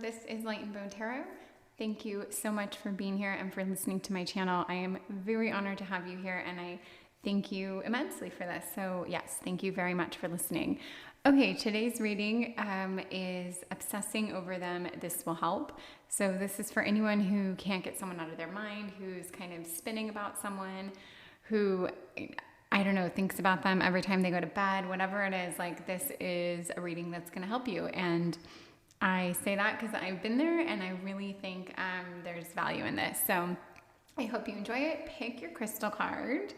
this is Light and Bone Tarot. Thank you so much for being here and for listening to my channel. I am very honored to have you here, and I thank you immensely for this. So yes, thank you very much for listening. Okay, today's reading is Obsessing Over Them, This Will Help. So this is for anyone who can't get someone out of their mind, who's kind of spinning about someone, who, I don't know, thinks about them every time they go to bed, whatever it is. Like, this is a reading that's going to help you. And I say that because I've been there, and I really think there's value in this. So I hope you enjoy it. Pick your crystal card,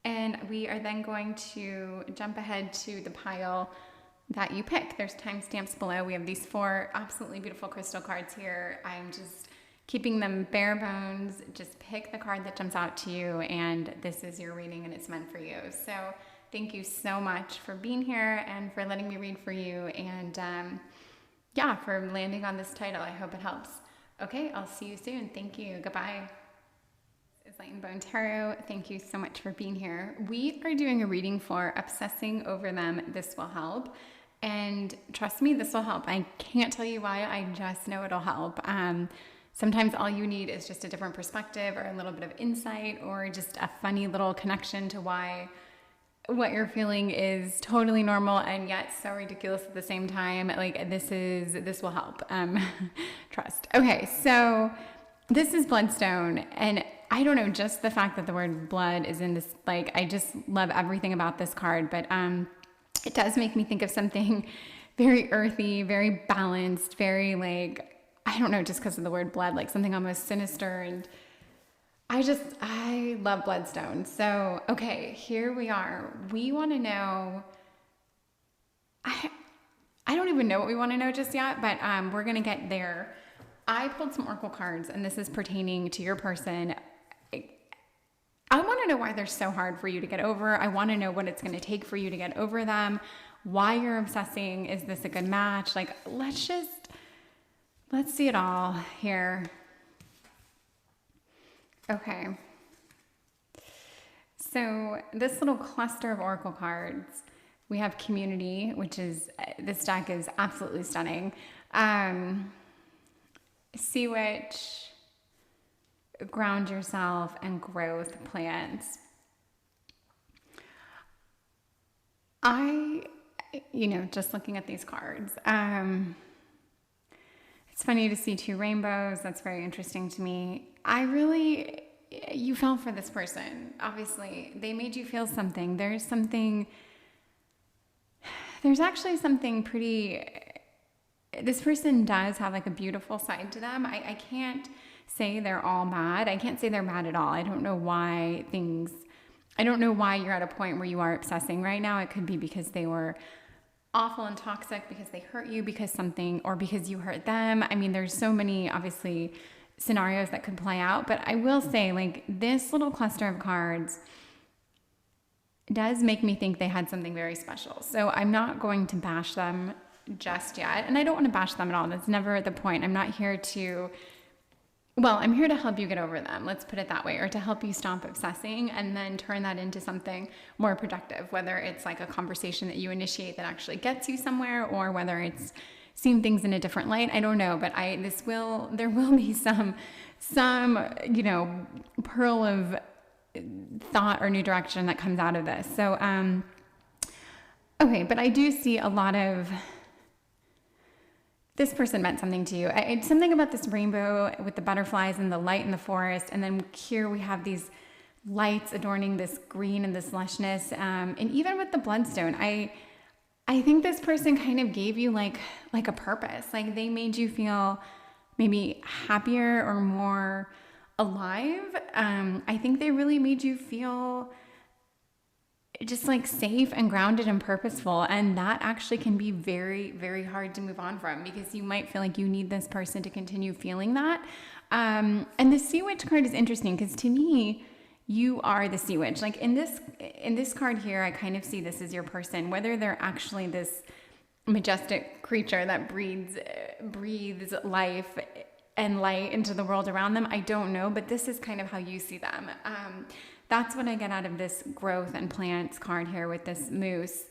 and we are then going to jump ahead to the pile that you pick. There's timestamps below. We have these 4 absolutely beautiful crystal cards here. I'm just keeping them bare bones. Just pick the card that jumps out to you, and this is your reading, and it's meant for you. So thank you so much for being here and for letting me read for you, and yeah, for landing on this title. I hope it helps. Okay, I'll see you soon. Thank you. Goodbye. This is Light and Bone Tarot. Thank you so much for being here. We are doing a reading for Obsessing Over Them, This Will Help. And trust me, this will help. I can't tell you why. I just know it'll help. Sometimes all you need is just a different perspective, or a little bit of insight, or just a funny little connection to why what you're feeling is totally normal and yet so ridiculous at the same time. Like, this will help. Trust. Okay, so this is Bloodstone, and I don't know, just the fact that the word blood is in this, like, I just love everything about this card, but it does make me think of something very earthy, very balanced, very, like, I don't know, just because of the word blood, like something almost sinister, and I love Bloodstone. So, okay, here we are. We want to know, I don't even know what we want to know just yet, but we're going to get there. I pulled some oracle cards, and this is pertaining to your person. I want to know why they're so hard for you to get over. I want to know what it's going to take for you to get over them, why you're obsessing. Is this a good match? Like, let's see it all here. Okay. So this little cluster of oracle cards, we have Community, which is, this deck is absolutely stunning. Sea Witch, Ground Yourself, and Growth Plans. Just looking at these cards, it's funny to see 2 rainbows. That's very interesting to me. You fell for this person. Obviously, they made you feel something. There's actually something pretty, this person does have like a beautiful side to them. I can't say they're all bad. I can't say they're bad at all. I don't know why you're at a point where you are obsessing right now. It could be because they were awful and toxic, because they hurt you, or because you hurt them. I mean, there's so many, obviously, scenarios that could play out, but I will say, like, this little cluster of cards does make me think they had something very special. So I'm not going to bash them just yet, and I don't want to bash them at all. That's never the point. I'm here to help you get over them, let's put it that way, or to help you stop obsessing and then turn that into something more productive, whether it's like a conversation that you initiate that actually gets you somewhere, or whether it's seeing things in a different light. I don't know, but there will be some pearl of thought or new direction that comes out of this. So, okay, but I do see a lot of, this person meant something to you. It's something about this rainbow with the butterflies and the light in the forest. And then here we have these lights adorning this green and this lushness. And even with the Bloodstone, I think this person kind of gave you like a purpose. Like, they made you feel maybe happier or more alive. I think they really made you feel just like safe and grounded and purposeful. And that actually can be very, very hard to move on from, because you might feel like you need this person to continue feeling that. And the Sea Witch card is interesting because, to me, you are the Sea Witch. Like, in this card here, I kind of see this as your person, whether they're actually this majestic creature that breathes life and light into the world around them. I don't know, but this is kind of how you see them. That's what I get out of this growth and plants card here with this moose.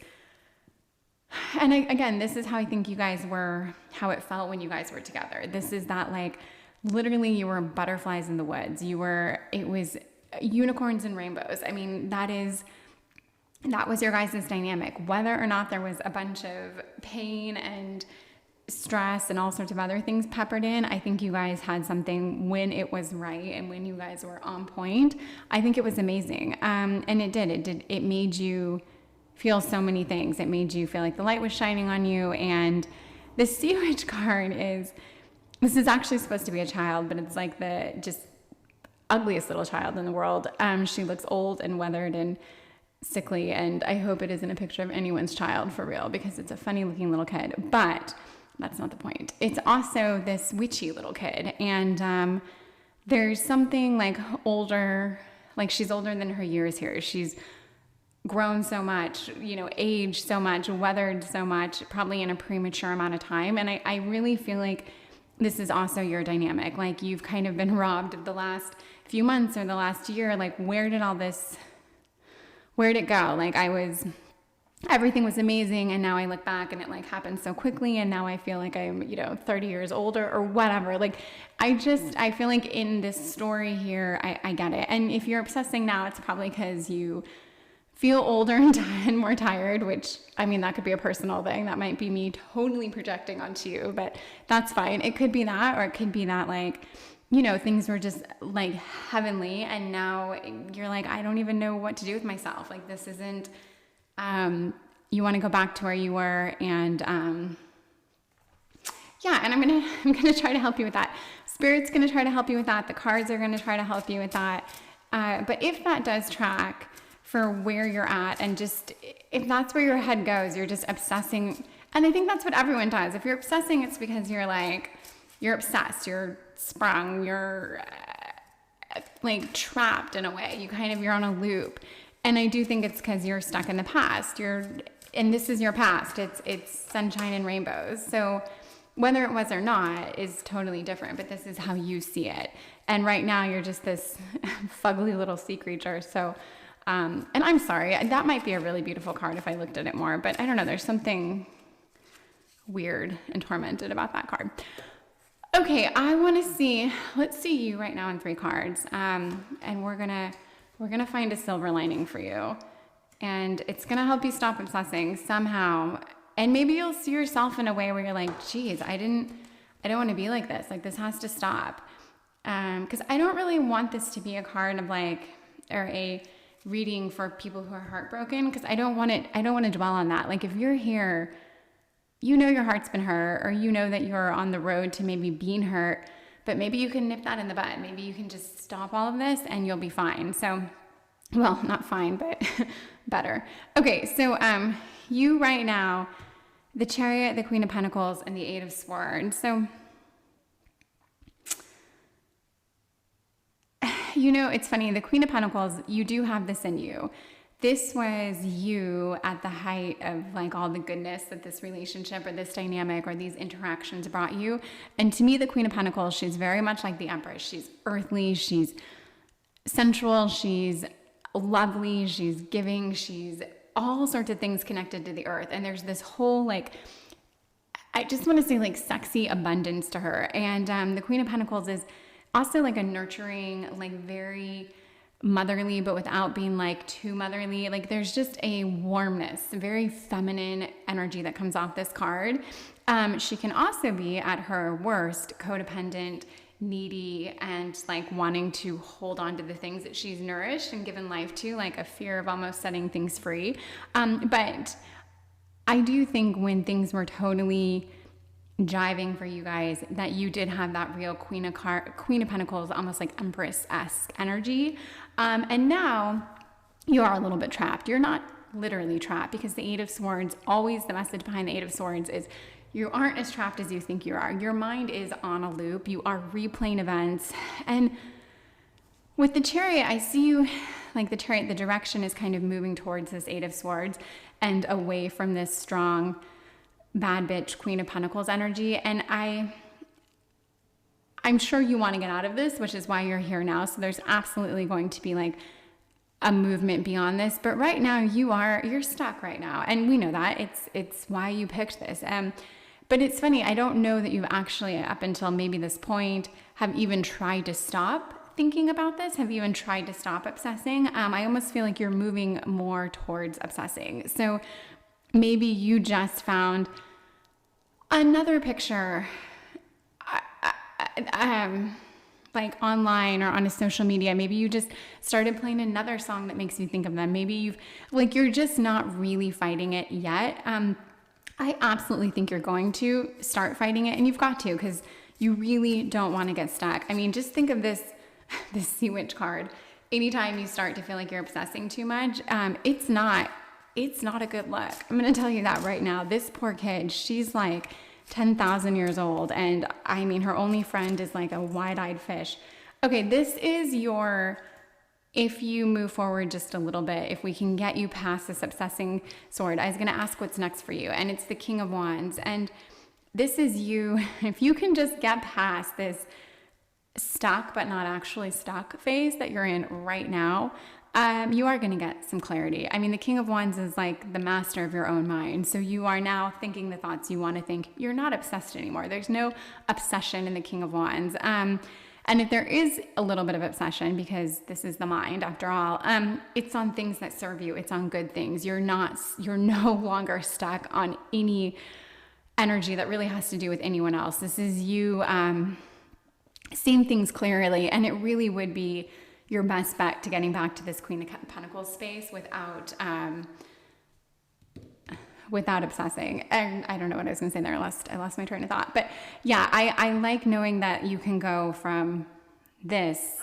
again, this is how I think you guys were, how it felt when you guys were together. This is that, like, literally you were butterflies in the woods. It was unicorns and rainbows. I mean, that was your guys' dynamic. Whether or not there was a bunch of pain and stress and all sorts of other things peppered in, I think you guys had something when it was right and when you guys were on point. I think it was amazing. And it made you feel so many things. It made you feel like the light was shining on you. And the Sea Witch card this is actually supposed to be a child, but it's like the just ugliest little child in the world. She looks old and weathered and sickly, and I hope it isn't a picture of anyone's child for real, because it's a funny looking little kid, but that's not the point. It's also this witchy little kid, and there's something like older, like she's older than her years here. She's grown so much, aged so much, weathered so much, probably in a premature amount of time. And I really feel like this is also your dynamic. Like, you've kind of been robbed of the last few months or the last year. Like, where'd it go? Like, everything was amazing, and now I look back and it like happened so quickly, and now I feel like I'm 30 years older or whatever. Like, I feel like in this story here, I get it. And if you're obsessing now, it's probably because you feel older and more tired, which, I mean, that could be a personal thing. That might be me totally projecting onto you, but that's fine. It could be that, or it could be that, like, things were just like heavenly, and now you're like, I don't even know what to do with myself. Like, this isn't, you want to go back to where you were, and yeah, and I'm gonna try to help you with that. Spirit's gonna try to help you with that. The cards are gonna try to help you with that. But if that does track for where you're at, and just if that's where your head goes, you're just obsessing. And I think that's what everyone does. If you're obsessing, it's because you're obsessed, you're sprung, you're like trapped in a way. You're on a loop. And I do think it's because you're stuck in the past. And this is your past. It's sunshine and rainbows. So whether it was or not is totally different, but this is how you see it. And right now you're just this fugly little sea creature. So, and I'm sorry, that might be a really beautiful card if I looked at it more, but I don't know, there's something weird and tormented about that card. Okay, let's see you right now in 3 cards. And we're gonna find a silver lining for you. And it's gonna help you stop obsessing somehow. And maybe you'll see yourself in a way where you're like, geez, I don't want to be like this. Like, this has to stop. Because I don't really want this to be a card of or a reading for people who are heartbroken, because I don't want to dwell on that. Like, if you're here, your heart's been hurt, or that you're on the road to maybe being hurt, but maybe you can nip that in the bud. Maybe you can just stop all of this and you'll be fine. So, well, not fine, but better. Okay, so you right now, the Chariot, the Queen of Pentacles, and the 8 of Swords. So, it's funny, the Queen of Pentacles, you do have this in you. This was you at the height of all the goodness that this relationship or this dynamic or these interactions brought you. And to me, the Queen of Pentacles, she's very much like the Empress. She's earthly, she's sensual, she's lovely, she's giving, she's all sorts of things connected to the earth. And there's this whole I just want to say sexy abundance to her. And the Queen of Pentacles is also a nurturing, very motherly, but without being too motherly. There's just a warmness, very feminine energy that comes off this card. She can also be at her worst codependent, needy, and wanting to hold on to the things that she's nourished and given life to, a fear of almost setting things free. But I do think when things were totally jiving for you guys, that you did have that real Queen of Pentacles, almost Empress-esque energy. And now you are a little bit trapped. You're not literally trapped, because the 8 of Swords, always the message behind the 8 of Swords is you aren't as trapped as you think you are. Your mind is on a loop. You are replaying events. And with the Chariot, I see you, the Chariot, the direction is kind of moving towards this 8 of Swords and away from this strong, bad bitch Queen of Pentacles energy. And I'm sure you want to get out of this, which is why you're here now. So there's absolutely going to be a movement beyond this, but right now you're stuck right now. And we know that it's why you picked this. But it's funny, I don't know that you've actually, up until maybe this point, have even tried to stop thinking about this, have even tried to stop obsessing. I almost feel like you're moving more towards obsessing. So maybe you just found another picture, like online or on a social media. Maybe you just started playing another song that makes you think of them. Maybe you're just not really fighting it yet. I absolutely think you're going to start fighting it, and you've got to, because you really don't want to get stuck. I mean, just think of this Sea Witch card. Anytime you start to feel like you're obsessing too much, it's not a good look. I'm going to tell you that right now. This poor kid, she's like 10,000 years old, and I mean, her only friend is like a wide-eyed fish. Okay, this is if you move forward just a little bit, if we can get you past this obsessing sword, I was going to ask what's next for you, and it's the King of Wands. And this is you, if you can just get past this stuck but not actually stuck phase that you're in right now, you are going to get some clarity. I mean, the King of Wands is like the master of your own mind. So you are now thinking the thoughts you want to think. You're not obsessed anymore. There's no obsession in the King of Wands. And if there is a little bit of obsession, because this is the mind after all, it's on things that serve you. It's on good things. You're no longer stuck on any energy that really has to do with anyone else. This is you seeing things clearly, and it really would be your best bet to getting back to this Queen of Pentacles space without obsessing. And I don't know what I was going to say there. I lost my train of thought. But yeah, I like knowing that you can go from this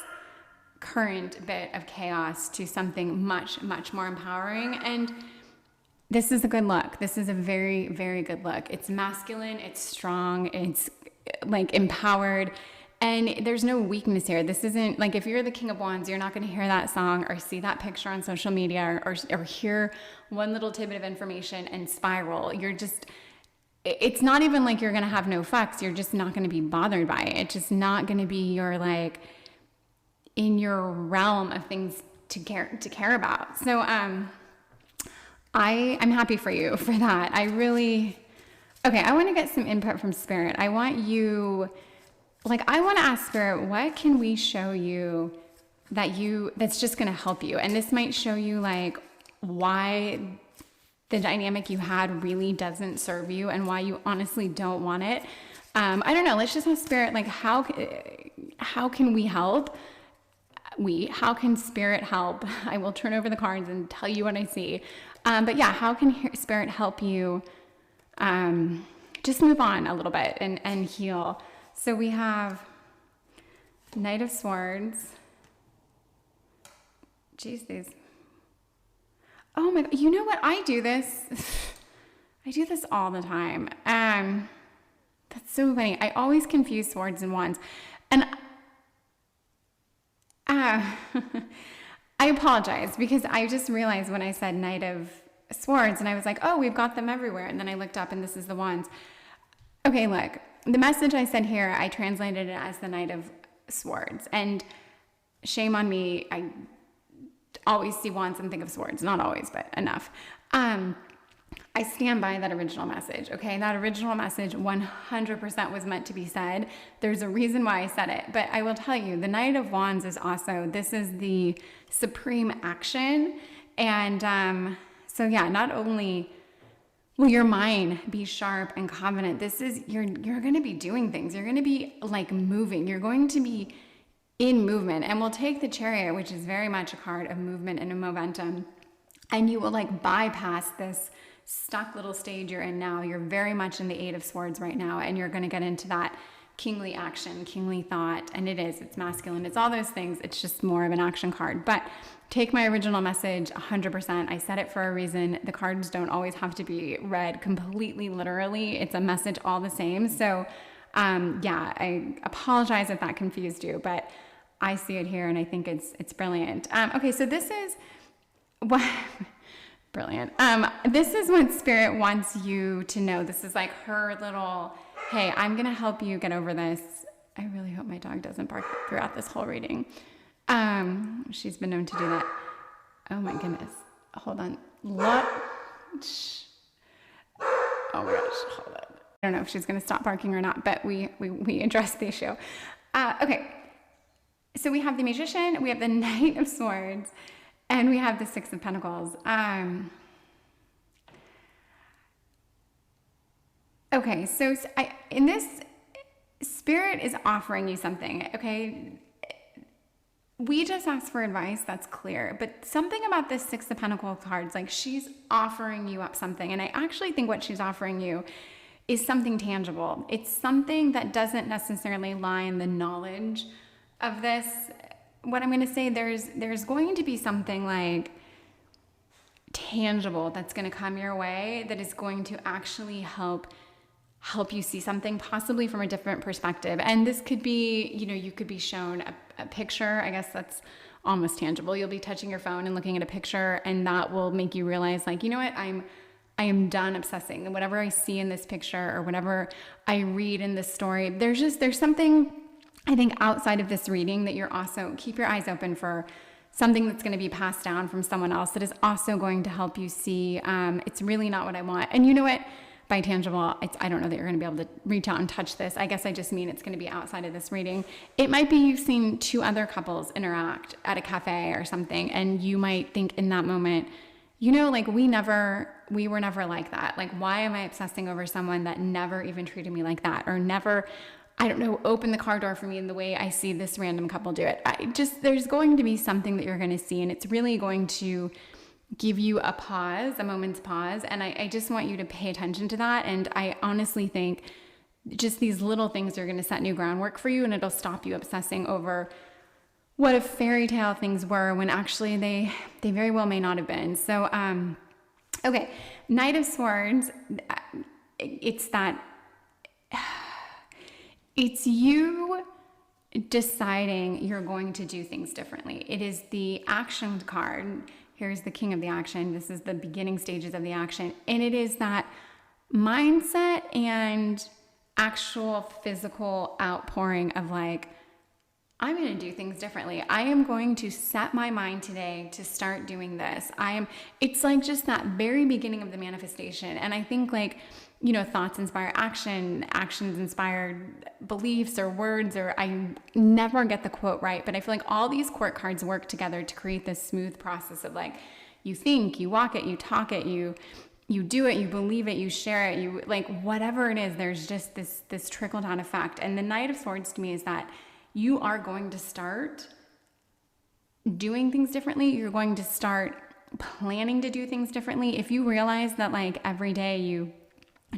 current bit of chaos to something much, much more empowering. And this is a good look. This is a very, very good look. It's masculine. It's strong. It's like empowered. And there's no weakness here. This isn't like, if you're the King of Wands, you're not going to hear that song or see that picture on social media or hear one little tidbit of information and spiral. It's not even like you're going to have no fucks. You're just not going to be bothered by it. It's just not going to be your, like, in your realm of things to care about. So I'm happy for you for that. I want to get some input from Spirit. I want to ask Spirit, what can we show you that's just going to help you? And this might show you like why the dynamic you had really doesn't serve you and why you honestly don't want it. I don't know. Let's just have Spirit, like, how can we help? How can Spirit help? I will turn over the cards and tell you what I see. But yeah, how can Spirit help you just move on a little bit and heal? So we have Knight of Swords. Jeez, these. Oh my, you know what? I do this. I do this all the time. That's so funny. I always confuse swords and wands. And I apologize, because I just realized when I said Knight of Swords and I was like, oh, we've got them everywhere. And then I looked up and this is the wands. Okay, look. The message I said here, I translated it as the Knight of Swords. And shame on me, I always see wands and think of swords. Not always, but enough. I stand by that original message, okay? That original message 100% was meant to be said. There's a reason why I said it. But I will tell you, the Knight of Wands is also, this is the supreme action. And so yeah, not only will your mind be sharp and confident, this is, you're going to be doing things. You're going to be like moving. You're going to be in movement. And we'll take the Chariot, which is very much a card of movement and a momentum. And you will like bypass this stuck little stage you're in now. You're very much in the Eight of Swords right now. And you're going to get into that kingly action, kingly thought. And it's masculine. It's all those things. It's just more of an action card. But take my original message 100%. I said it for a reason. The cards don't always have to be read completely literally. It's a message all the same. So yeah, I apologize if that confused you, but I see it here and I think it's brilliant. Okay, so this is what brilliant. This is what Spirit wants you to know. This is like her little, hey, I'm gonna help you get over this. I really hope my dog doesn't bark throughout this whole reading. She's been known to do that. Oh my goodness. Hold on. Look. Oh my gosh. Hold on. I don't know if she's going to stop barking or not, but we addressed the issue. Okay. So we have the Magician, we have the Knight of Swords, and we have the Six of Pentacles. Okay, so in this, Spirit is offering you something, okay? We just asked for advice, that's clear. But something about this Six of Pentacles cards, like she's offering you up something. And I actually think what she's offering you is something tangible. It's something that doesn't necessarily lie in the knowledge of this. What I'm going to say, there's going to be something like tangible that's going to come your way that is going to actually help you see something possibly from a different perspective. And this could be, you could be shown a picture. I guess that's almost tangible. You'll be touching your phone and looking at a picture, and that will make you realize, like, you know what, I am done obsessing. And whatever I see in this picture or whatever I read in this story, there's something, I think, outside of this reading that you're also, keep your eyes open for something that's going to be passed down from someone else that is also going to help you see, it's really not what I want. And you know what? By tangible, I don't know that you're going to be able to reach out and touch this. I guess I just mean it's going to be outside of this reading. It might be you've seen two other couples interact at a cafe or something, and you might think in that moment, like we were never like that. Like, why am I obsessing over someone that never even treated me like that, or never, I don't know, open the car door for me in the way I see this random couple do it? There's going to be something that you're going to see, and it's really going to give you a pause, a moment's pause. And I just want you to pay attention to that. And I honestly think just these little things are going to set new groundwork for you, and it'll stop you obsessing over what if fairy tale things were when actually they very well may not have been. So, okay. Knight of Swords. It's you deciding you're going to do things differently. It is the action card. Here's the King of the Action. This is the beginning stages of the action. And it is that mindset and actual physical outpouring of like, I'm going to do things differently. I am going to set my mind today to start doing this. It's like just that very beginning of the manifestation. And I think like, thoughts inspire action, actions inspire beliefs or words, or I never get the quote right, but I feel like all these court cards work together to create this smooth process of like, you think, you walk it, you talk it, you do it, you believe it, you share it, you like whatever it is, there's just this trickle down effect. And the Knight of Swords to me is that you are going to start doing things differently. You're going to start planning to do things differently. If you realize that like every day you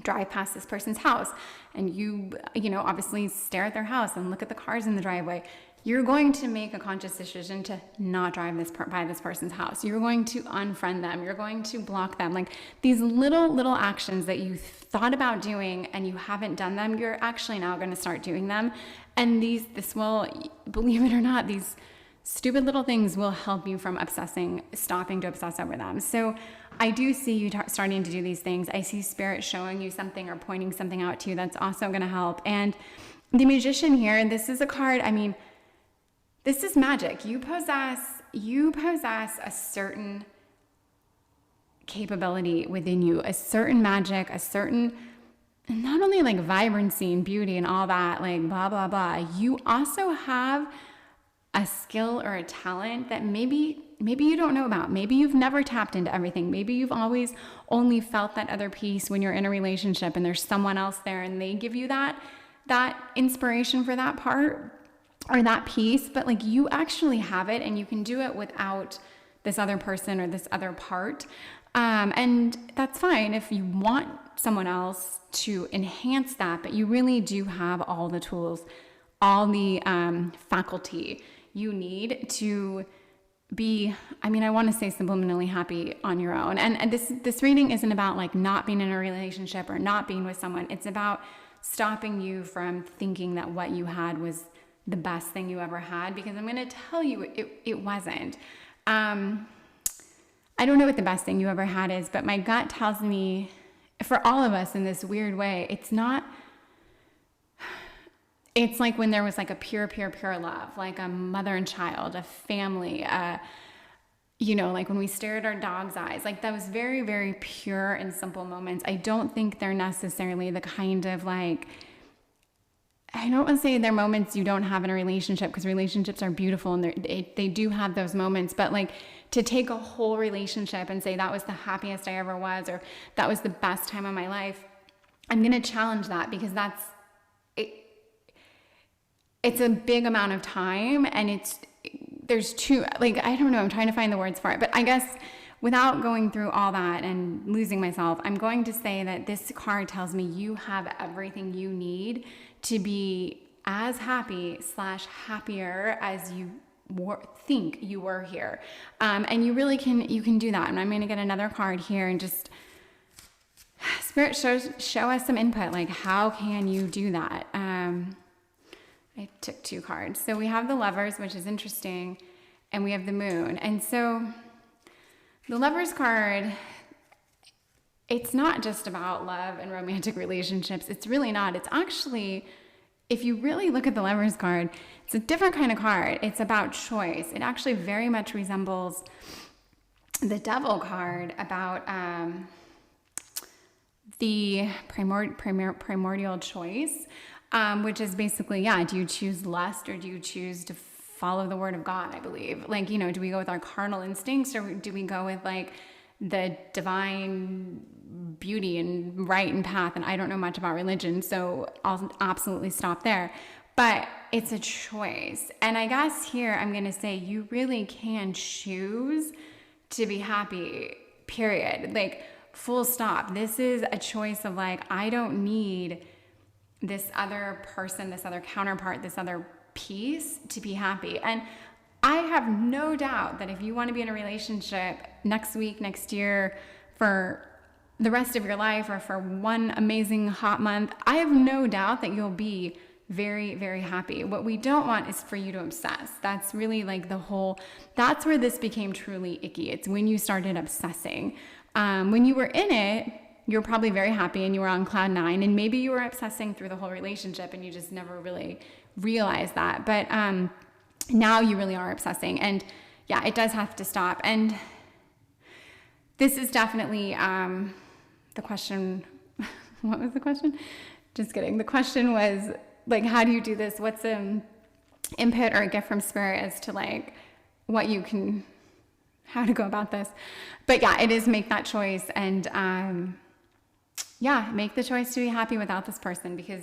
drive past this person's house and you obviously stare at their house and look at the cars in the driveway, you're going to make a conscious decision to not drive by this person's house. You're going to unfriend them. You're going to block them. Like these little actions that you thought about doing and you haven't done them, you're actually now going to start doing them. And this will, believe it or not, these stupid little things will help you from stopping to obsess over them. So I do see you starting to do these things. I see Spirit showing you something or pointing something out to you that's also going to help. And the Magician here, and this is a card, this is magic. You possess a certain capability within you, a certain magic, a certain, not only like vibrancy and beauty and all that, like blah, blah, blah. You also have a skill or a talent that maybe you don't know about. Maybe you've never tapped into everything. Maybe you've always only felt that other piece when you're in a relationship and there's someone else there and they give you that inspiration for that part or that piece, but like you actually have it and you can do it without this other person or this other part. And that's fine if you want someone else to enhance that, but you really do have all the tools, all the faculty you need to be, I want to say subliminally happy on your own. And this reading isn't about like not being in a relationship or not being with someone. It's about stopping you from thinking that what you had was the best thing you ever had, because I'm going to tell you it wasn't. I don't know what the best thing you ever had is, but my gut tells me for all of us in this weird way, it's like when there was like a pure love, like a mother and child, a family, like when we stare at our dog's eyes, like those very, very pure and simple moments. I don't think they're necessarily the kind of like, I don't want to say they're moments you don't have in a relationship, because relationships are beautiful and they do have those moments, but like to take a whole relationship and say that was the happiest I ever was, or that was the best time of my life, I'm going to challenge that, because it's a big amount of time, and there's two, like, I don't know, I'm trying to find the words for it, but I guess without going through all that and losing myself, I'm going to say that this card tells me you have everything you need to be as happy / happier as you think you were here. And you really you can do that. And I'm going to get another card here and just Spirit show us some input. Like, how can you do that? I took 2 cards. So we have the Lovers, which is interesting, and we have the Moon. And so the Lovers card, it's not just about love and romantic relationships. It's really not. It's actually, if you really look at the Lovers card, it's a different kind of card. It's about choice. It actually very much resembles the Devil card about the primordial choice, which is basically, do you choose lust or do you choose to follow the word of God, I believe? Like, do we go with our carnal instincts, or do we go with like the divine beauty and right and path? And I don't know much about religion, so I'll absolutely stop there. But it's a choice. And I guess here I'm going to say you really can choose to be happy, period. Like, full stop. This is a choice of like, I don't need this other person, this other counterpart, this other piece to be happy. And I have no doubt that if you want to be in a relationship next week, next year, for the rest of your life, or for one amazing hot month, I have no doubt that you'll be very, very happy. What we don't want is for you to obsess. That's really like that's where this became truly icky. It's when you started obsessing. When you were in it, you were probably very happy and you were on cloud 9, and maybe you were obsessing through the whole relationship and you just never really realized that. But now you really are obsessing, and it does have to stop. And this is definitely the question. What was the question? Just kidding. The question was like, how do you do this? What's an input or a gift from Spirit as to like how to go about this? But it is make that choice, and make the choice to be happy without this person, because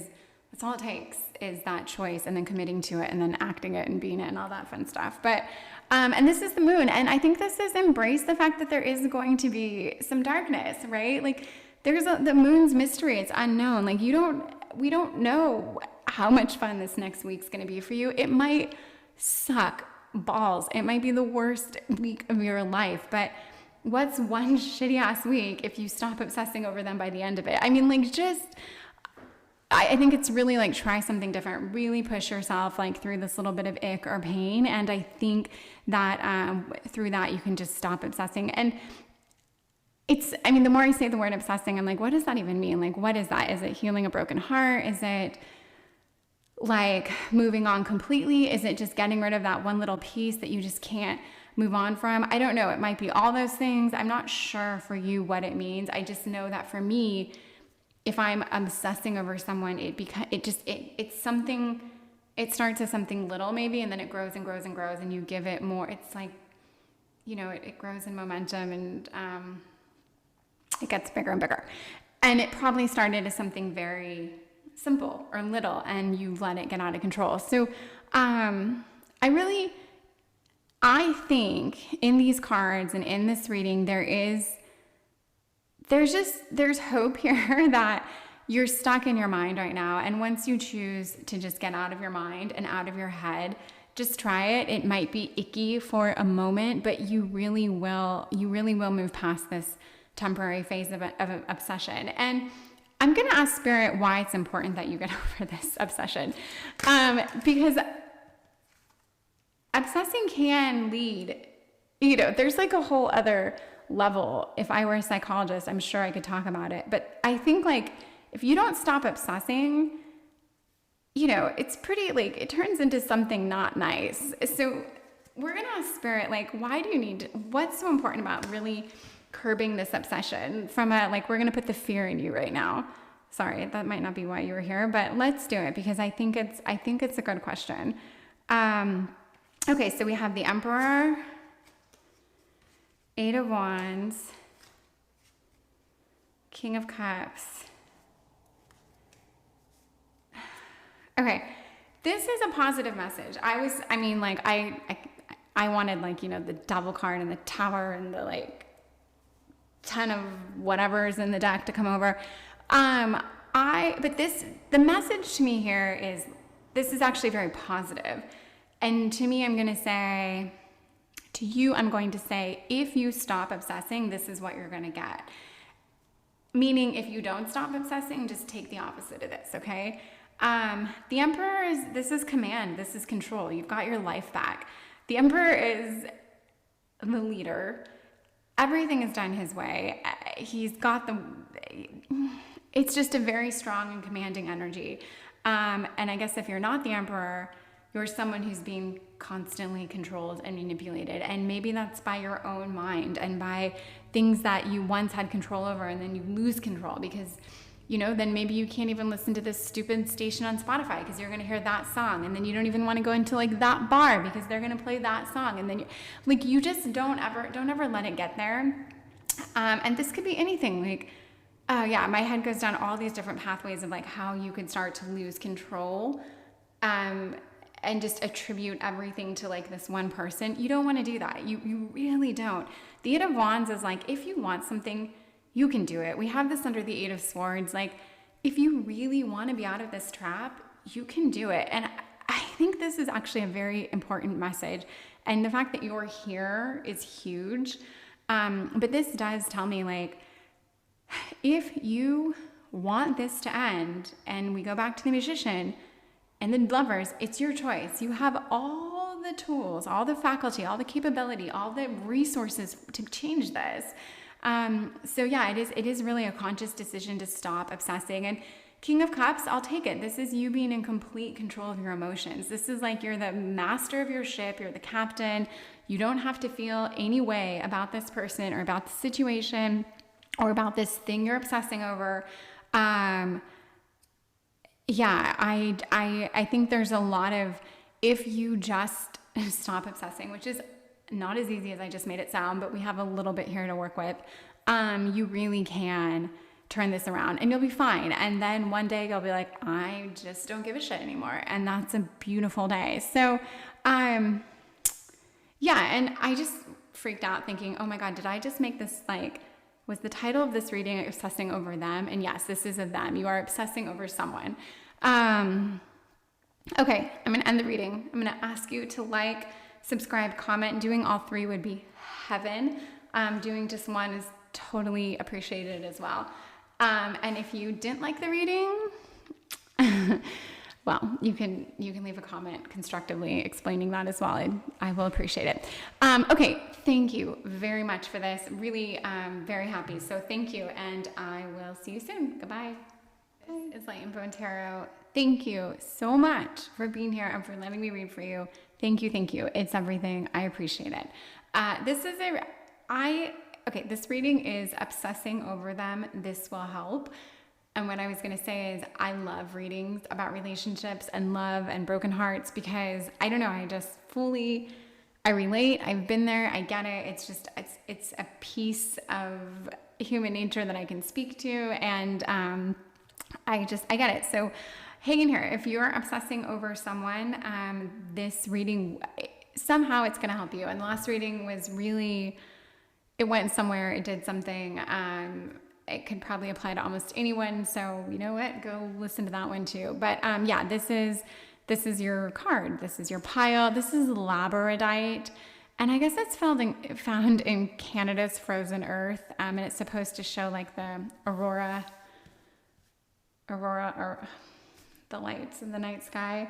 that's all it takes is that choice, and then committing to it, and then acting it and being it and all that fun stuff. But and this is the Moon, and I think this is embrace the fact that there is going to be some darkness, right? Like, there's the Moon's mystery. It's unknown. Like, we don't know how much fun this next week's going to be for you. It might suck balls. It might be the worst week of your life, but what's one shitty ass week if you stop obsessing over them by the end of it? I mean, like, I think it's really like, try something different, really push yourself like through this little bit of ick or pain. And I think that through that you can just stop obsessing. And the more I say the word obsessing, I'm like, what does that even mean? Like, what is that? Is it healing a broken heart? Is it like moving on completely? Is it just getting rid of that one little piece that you just can't move on from? I don't know. It might be all those things. I'm not sure for you what it means. I just know that for me, if I'm obsessing over someone, it's something, it starts as something little maybe, and then it grows and grows and grows, and you give it more. It's like, it grows in momentum, and it gets bigger and bigger. And it probably started as something very simple or little, and you let it get out of control. So I think in these cards and in this reading, there's hope here that you're stuck in your mind right now. And once you choose to just get out of your mind and out of your head, just try it. It might be icky for a moment, but you really will move past this temporary phase of obsession. And I'm going to ask Spirit why it's important that you get over this obsession. Because obsessing can lead, there's like a whole other level. If I were a psychologist, I'm sure I could talk about it. But I think like, if you don't stop obsessing, it's pretty like, it turns into something not nice. So we're going to ask Spirit, like, what's so important about really curbing this obsession from we're going to put the fear in you right now. Sorry, that might not be why you were here, but let's do it because I think it's a good question. Okay, so we have the Emperor, Eight of Wands, King of Cups. Okay, this is a positive message. I wanted the Devil card and the Tower and the 10 of whatever's in the deck to come over. But the message to me here is, this is actually very positive. And to me, I'm going to say, if you stop obsessing, this is what you're going to get. Meaning, if you don't stop obsessing, just take the opposite of this, okay? The Emperor this is command, this is control. You've got your life back. The Emperor is the leader. Everything is done his way. It's just a very strong and commanding energy. And I guess if you're not the Emperor, you're someone who's being constantly controlled and manipulated. And maybe that's by your own mind and by things that you once had control over, and then you lose control because, then maybe you can't even listen to this stupid station on Spotify because you're going to hear that song. And then you don't even want to go into that bar because they're going to play that song. And then you just don't ever let it get there. And this could be anything my head goes down all these different pathways of how you could start to lose control. And just attribute everything to this one person. You don't want to do that. You really don't. The Eight of Wands is if you want something, you can do it. We have this under the Eight of Swords. If you really want to be out of this trap, you can do it. And I think this is actually a very important message. And the fact that you're here is huge. But this does tell me if you want this to end, and we go back to the Magician, and then Lovers, it's your choice. You have all the tools, all the faculty, all the capability, all the resources to change this. It is really a conscious decision to stop obsessing. And King of Cups, I'll take it. This is you being in complete control of your emotions. This is you're the master of your ship. You're the captain. You don't have to feel any way about this person or about the situation or about this thing you're obsessing over. I think there's a lot of, if you just stop obsessing, which is not as easy as I just made it sound, but we have a little bit here to work with. You really can turn this around and you'll be fine. And then one day you'll be I just don't give a shit anymore. And that's a beautiful day. So, and I just freaked out thinking, oh my God, did I just make this was the title of this reading Obsessing Over Them? And yes, this is a them. You are obsessing over someone. Okay, I'm going to end the reading. I'm going to ask you to subscribe, comment. Doing all three would be heaven. Doing just one is totally appreciated as well. And if you didn't like the reading, well, you can leave a comment constructively explaining that as well. I will appreciate it. Okay, thank you very much for this. Really very happy. So thank you, and I will see you soon. Goodbye. This is Light Info and Tarot. Thank you so much for being here and for letting me read for you. Thank you, thank you. It's everything. I appreciate it. This reading is Obsessing Over Them. This will help. And what I was going to say is I love readings about relationships and love and broken hearts because I don't know, I relate. I've been there. I get it. It's a piece of human nature that I can speak to. And I get it. So hang in here. If you're obsessing over someone, this reading, somehow it's going to help you. And the last reading was really, it went somewhere. It did something. It could probably apply to almost anyone. So you know what? Go listen to that one too. But this is your card. This is your pile. This is Labradorite. And I guess it's found in Canada's frozen earth. And it's supposed to show the aurora or the lights in the night sky.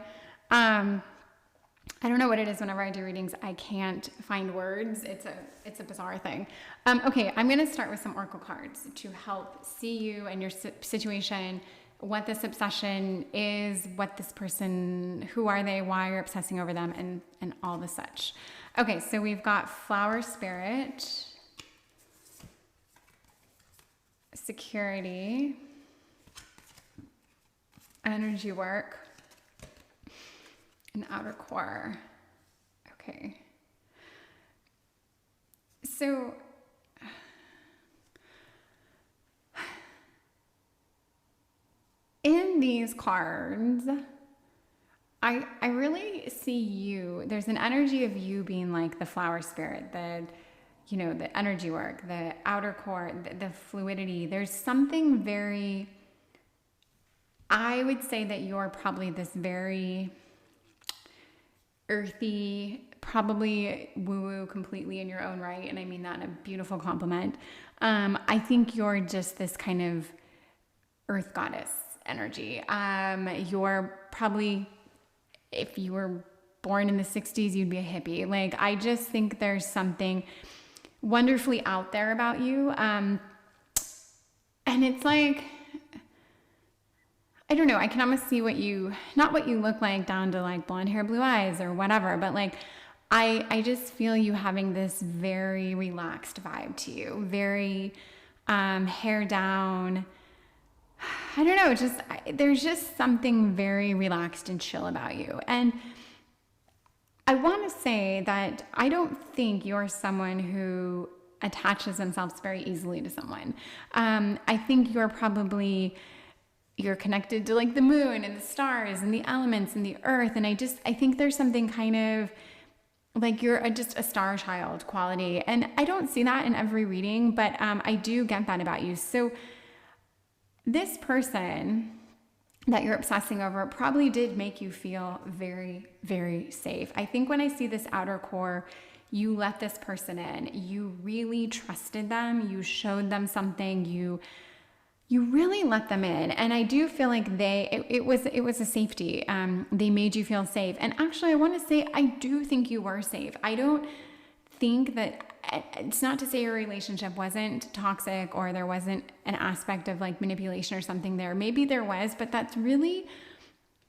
I don't know what it is. Whenever I do readings, I can't find words. It's a bizarre thing. Okay, I'm going to start with some oracle cards to help see you and your situation, what this obsession is, what this person, who are they, why you're obsessing over them, and all the such. Okay, so we've got flower spirit, security, energy work, and outer core. Okay. So in these cards, I really see you, there's an energy of you being like the flower spirit, the energy work, the outer core, the fluidity. There's something very, I would say that you're probably this very earthy, probably woo-woo completely in your own right, and I mean that in a beautiful compliment. I think you're just this kind of earth goddess energy. You're probably, if you were born in the 60s, you'd be a hippie. Like, I just think there's something wonderfully out there about you. And it's like, I don't know, I can almost see not what you look like down to like blonde hair, blue eyes or whatever, but like, I just feel you having this very relaxed vibe to you, very hair down. I don't know, there's just something very relaxed and chill about you. And I want to say that I don't think you're someone who attaches themselves very easily to someone. I think you're connected to like the moon and the stars and the elements and the earth. And I think there's something kind of like you're just a star child quality. And I don't see that in every reading, but I do get that about you. So this person that you're obsessing over probably did make you feel very, very safe. I think when I see this outer core, you let this person in. You really trusted them. You showed them something. You really let them in. And I do feel like it was a safety. They made you feel safe. And actually, I want to say, I do think you were safe. I don't think that, it's not to say your relationship wasn't toxic or there wasn't an aspect of like manipulation or something there. Maybe there was, but that's really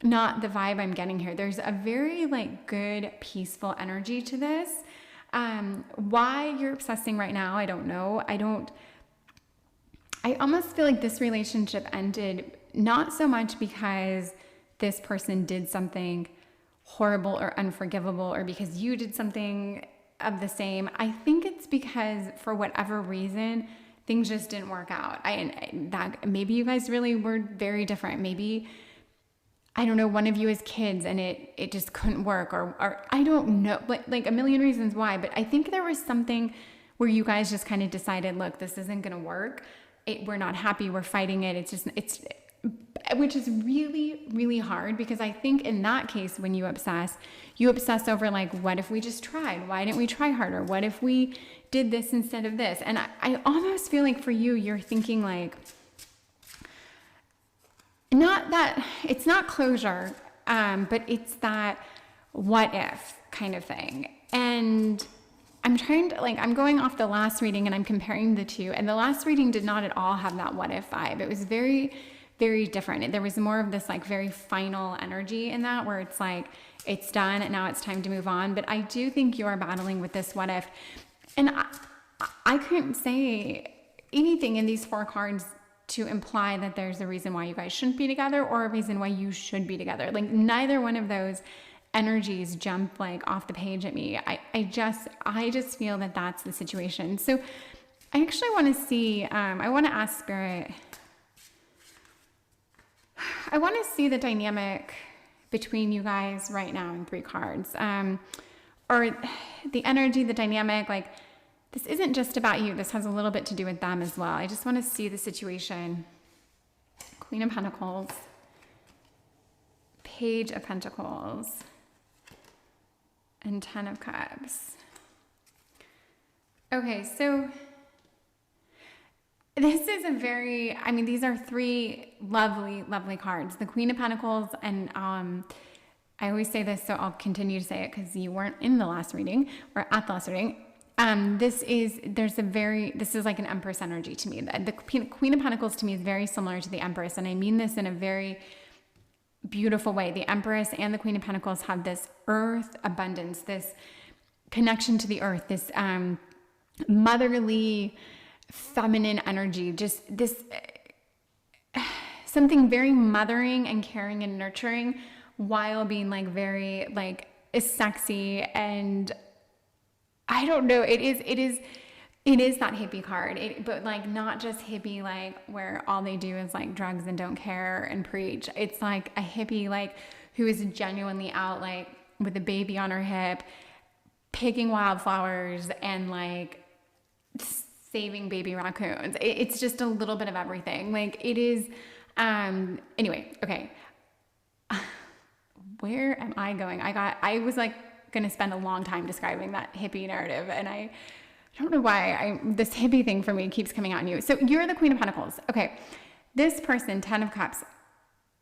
not the vibe I'm getting here. There's a very like good, peaceful energy to this. Why you're obsessing right now, I don't know. I almost feel like this relationship ended not so much because this person did something horrible or unforgivable or because you did something of the same. I think it's because for whatever reason, things just didn't work out. Maybe you guys really were very different. Maybe, I don't know, one of you has kids and it just couldn't work or I don't know, but like a million reasons why. But I think there was something where you guys just kind of decided, look, this isn't going to work. We're not happy. We're fighting it. Which is really, really hard because I think in that case, when you obsess over like, what if we just tried? Why didn't we try harder? What if we did this instead of this? And I almost feel like for you, you're thinking like, not that it's not closure, but it's that what if kind of thing. And I'm trying to I'm going off the last reading and I'm comparing the two, and the last reading did not at all have that what if vibe. It was very, very different. There was more of this like very final energy in that where it's like, it's done and now it's time to move on. But I do think you're battling with this what if. And I couldn't say anything in these four cards to imply that there's a reason why you guys shouldn't be together or a reason why you should be together. Like neither one of those energies jump like off the page at me. I just feel that that's the situation. So I actually want to see, I want to ask Spirit, I want to see the dynamic between you guys right now in 3 cards. Or the energy, the dynamic, like this isn't just about you. This has a little bit to do with them as well. I just want to see the situation. Queen of Pentacles, Page of Pentacles, and 10 of Cups. Okay, so this is these are 3 lovely, lovely cards. The Queen of Pentacles, and I always say this, so I'll continue to say it because you weren't in the last reading or at the last reading. This is like an Empress energy to me. The Queen of Pentacles to me is very similar to the Empress, and I mean this in a very beautiful way. The Empress and the Queen of Pentacles have this earth abundance, this connection to the earth, this motherly, feminine energy, just this something very mothering and caring and nurturing, while being like very like sexy. And I don't know, it is that hippie card, but like not just hippie like where all they do is like drugs and don't care and preach. It's like a hippie like who is genuinely out like with a baby on her hip, picking wildflowers and like saving baby raccoons. It's just a little bit of everything. Like it is, anyway, okay. Where am I going? I was like going to spend a long time describing that hippie narrative, and I don't know why this hippie thing for me keeps coming out in you. So you're the Queen of Pentacles. Okay. This person, 10 of Cups,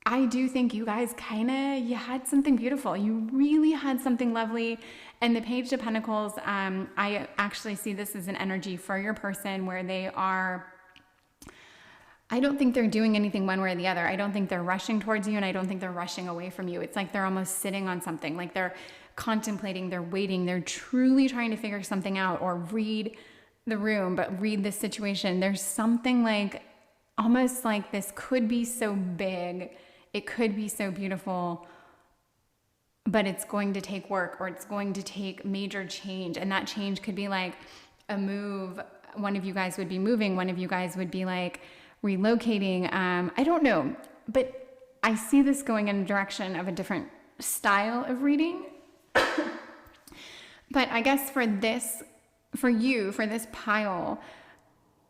I do think you guys you had something beautiful. You really had something lovely. And the Page of Pentacles, I actually see this as an energy for your person where they are, I don't think they're doing anything one way or the other. I don't think they're rushing towards you, and I don't think they're rushing away from you. It's like they're almost sitting on something, like they're contemplating, they're waiting, they're truly trying to figure something out or read the room, but read the situation. There's something like, almost like this could be so big, it could be so beautiful, but it's going to take work, or it's going to take major change. And that change could be like a move. One of you guys would be moving. One of you guys would be like relocating. I don't know, but I see this going in a direction of a different style of reading. But I guess for this pile,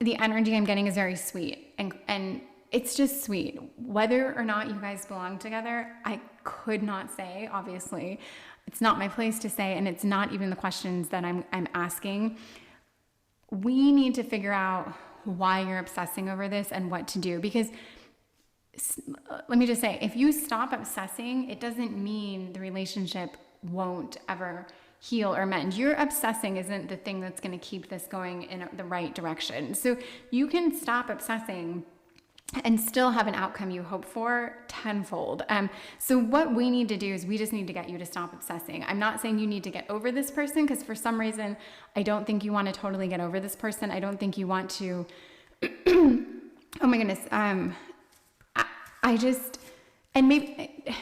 the energy I'm getting is very sweet, and it's just sweet. Whether or not you guys belong together, I could not say, obviously. It's not my place to say, and it's not even the questions that I'm asking. We need to figure out why you're obsessing over this and what to do, because let me just say, if you stop obsessing, it doesn't mean the relationship won't ever heal or mend. Your obsessing isn't the thing that's going to keep this going in the right direction. So you can stop obsessing and still have an outcome you hope for tenfold. So what we need to do is we just need to get you to stop obsessing. I'm not saying you need to get over this person, because for some reason, I don't think you want to totally get over this person. I don't think you want to, oh my goodness. I just, and maybe,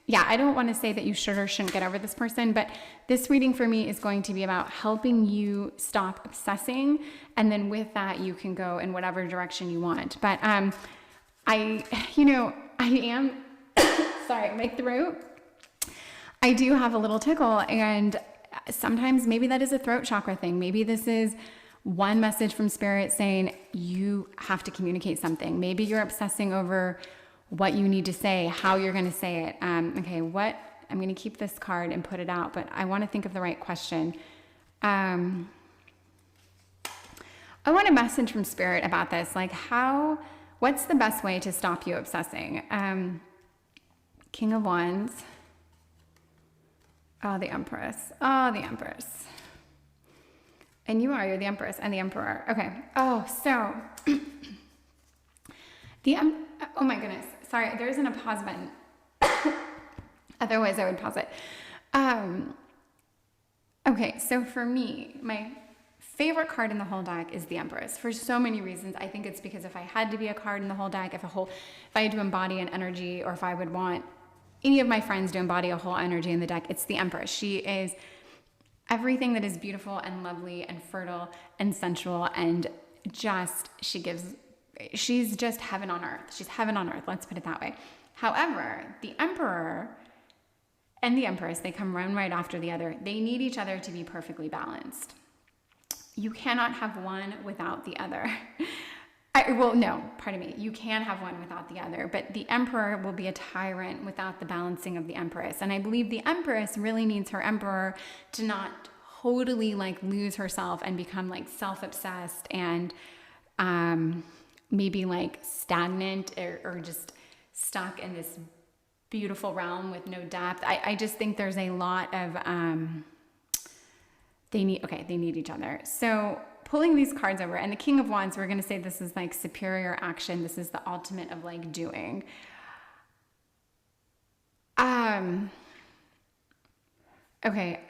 yeah, I don't want to say that you should or shouldn't get over this person, but this reading for me is going to be about helping you stop obsessing. And then with that, you can go in whatever direction you want. But I am, sorry, my throat, I do have a little tickle, and sometimes maybe that is a throat chakra thing. Maybe this is one message from Spirit saying you have to communicate something. Maybe you're obsessing over what you need to say, how you're going to say it. Okay, I'm going to keep this card and put it out, but I want to think of the right question. I want a message from Spirit about this. Like what's the best way to stop you obsessing? King of Wands. Oh, the Empress. Oh, the Empress. And you're the Empress and the Emperor. Okay. Oh, so oh my goodness. Sorry, there isn't a pause button. Otherwise, I would pause it. Okay, so for me, my favorite card in the whole deck is the Empress for so many reasons. I think it's because if I had to be a card in the whole deck, if I had to embody an energy, or if I would want any of my friends to embody a whole energy in the deck, it's the Empress. She is everything that is beautiful and lovely and fertile and sensual, and she's just heaven on earth. She's heaven on earth. Let's put it that way. However, the Emperor and the Empress, they come right after the other. They need each other to be perfectly balanced. You cannot have one without the other. You can have one without the other, but the Emperor will be a tyrant without the balancing of the Empress. And I believe the Empress really needs her Emperor to not totally like lose herself and become like self-obsessed and maybe like stagnant or just stuck in this beautiful realm with no depth. I just think there's a lot of, they need each other. So pulling these cards over, and the King of Wands, we're going to say this is like superior action. This is the ultimate of like doing. Okay.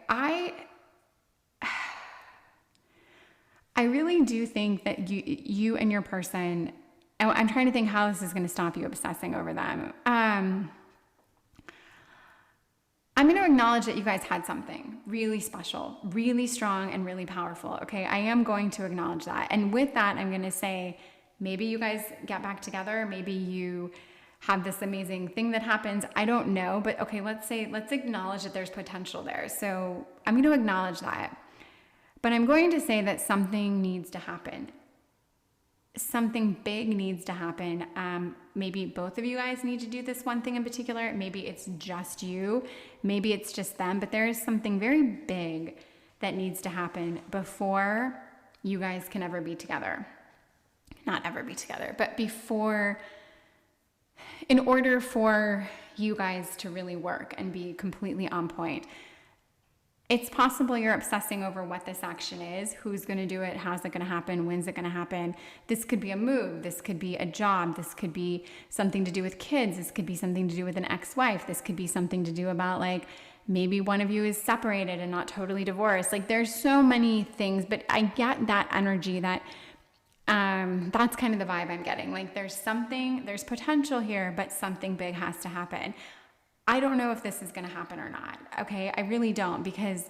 I really do think that you and your person, I'm trying to think how this is going to stop you obsessing over them. I'm going to acknowledge that you guys had something really special, really strong, and really powerful. Okay, I am going to acknowledge that. And with that, I'm going to say, maybe you guys get back together. Maybe you have this amazing thing that happens. I don't know, but okay, let's acknowledge that there's potential there. So I'm going to acknowledge that. But I'm going to say that something needs to happen. Something big needs to happen. Maybe both of you guys need to do this one thing in particular. Maybe it's just you. Maybe it's just them. But there is something very big that needs to happen before you guys can ever be together. Not ever be together, but in order for you guys to really work and be completely on point. It's possible you're obsessing over what this action is, who's going to do it, how's it going to happen, when's it going to happen. This could be a move, this could be a job, this could be something to do with kids, this could be something to do with an ex-wife, this could be something to do about like maybe one of you is separated and not totally divorced. Like there's so many things, but I get that energy that that's kind of the vibe I'm getting. Like there's potential here, but something big has to happen. I don't know if this is going to happen or not. Okay. I really don't, because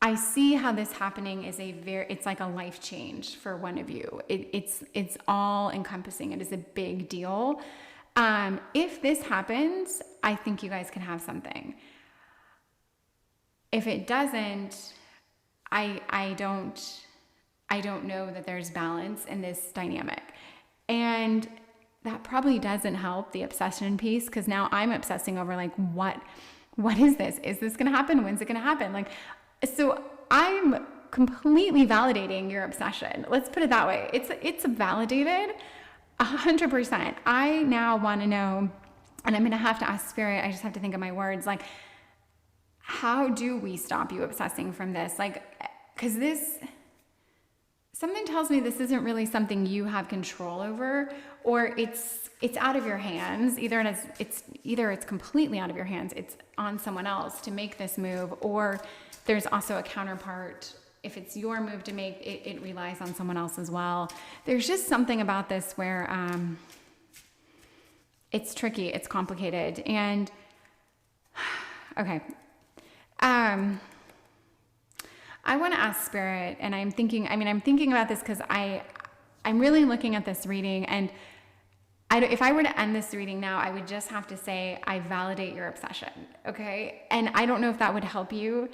I see how this happening is it's like a life change for one of you. It's all encompassing. It is a big deal. If this happens, I think you guys can have something. If it doesn't, I don't know that there's balance in this dynamic. And that probably doesn't help the obsession piece, because now I'm obsessing over like, what is this? Is this going to happen? When's it going to happen? Like, so I'm completely validating your obsession. Let's put it that way. It's validated 100%. I now want to know, and I'm going to have to ask Spirit, I just have to think of my words, like, how do we stop you obsessing from this? Like, because something tells me this isn't really something you have control over, or it's out of your hands. Either it's completely out of your hands, it's on someone else to make this move, or there's also a counterpart. If it's your move to make, it relies on someone else as well. There's just something about this where it's tricky, it's complicated, and okay. I want to ask Spirit, and I'm thinking about this because I'm really looking at this reading, and if I were to end this reading now, I would just have to say, I validate your obsession, okay? And I don't know if that would help you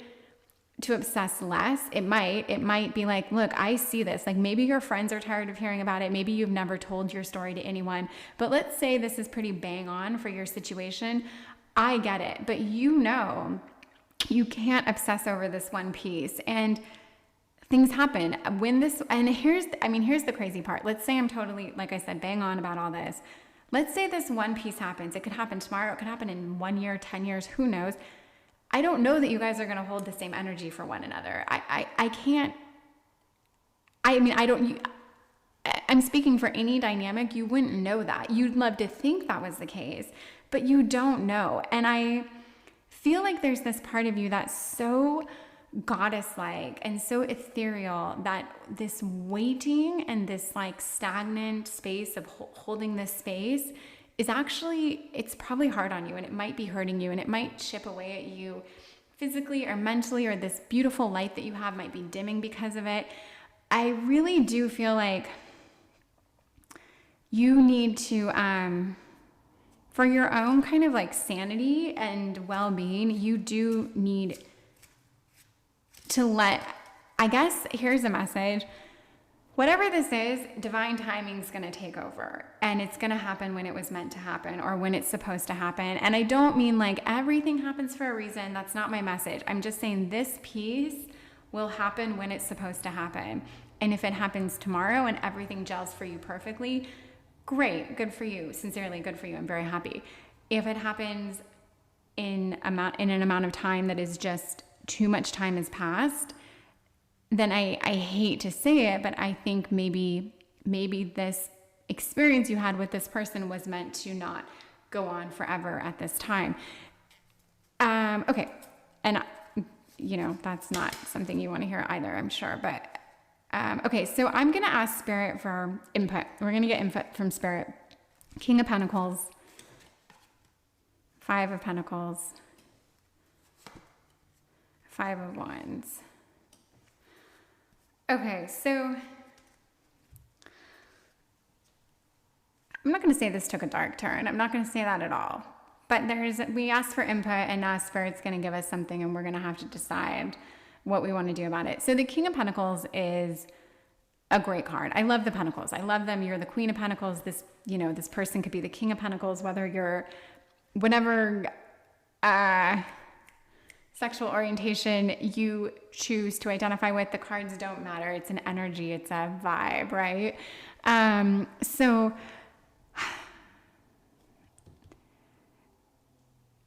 to obsess less. It might be like, look, I see this. Like maybe your friends are tired of hearing about it. Maybe you've never told your story to anyone, but let's say this is pretty bang on for your situation. I get it, but you can't obsess over this one piece, and things happen here's the crazy part. Let's say I'm totally, like I said, bang on about all this. Let's say this one piece happens. It could happen tomorrow. It could happen in 1 year, 10 years, who knows? I don't know that you guys are going to hold the same energy for one another. I'm speaking for any dynamic. You wouldn't know that. You'd love to think that was the case, but you don't know. And I feel like there's this part of you that's so goddess-like and so ethereal that this waiting and this like stagnant space of holding this space is actually, it's probably hard on you, and it might be hurting you, and it might chip away at you physically or mentally, or this beautiful light that you have might be dimming because of it. I really do feel like you need to, for your own kind of like sanity and well-being, you do need to I guess here's a message. Whatever this is, divine timing is going to take over, and it's going to happen when it was meant to happen, or when it's supposed to happen. And I don't mean like everything happens for a reason. That's not my message. I'm just saying this piece will happen when it's supposed to happen. And if it happens tomorrow and everything gels for you perfectly, great, good for you. Sincerely, good for you. I'm very happy. If it happens in an amount of time that is just too much time has passed, then I hate to say it, but I think maybe this experience you had with this person was meant to not go on forever at this time. Okay. And that's not something you want to hear either, I'm sure, but Okay, so I'm going to ask Spirit for input. We're going to get input from Spirit. King of Pentacles, Five of Pentacles, Five of Wands. Okay, so I'm not going to say this took a dark turn. I'm not going to say that at all. But we asked for input, and now Spirit's going to give us something, and we're going to have to decide what we want to do about it. So the King of Pentacles is a great card. I love the Pentacles. I love them. You're the Queen of Pentacles. This person could be the King of Pentacles, whether you're whatever sexual orientation you choose to identify with. The cards don't matter. It's an energy. It's a vibe, right? So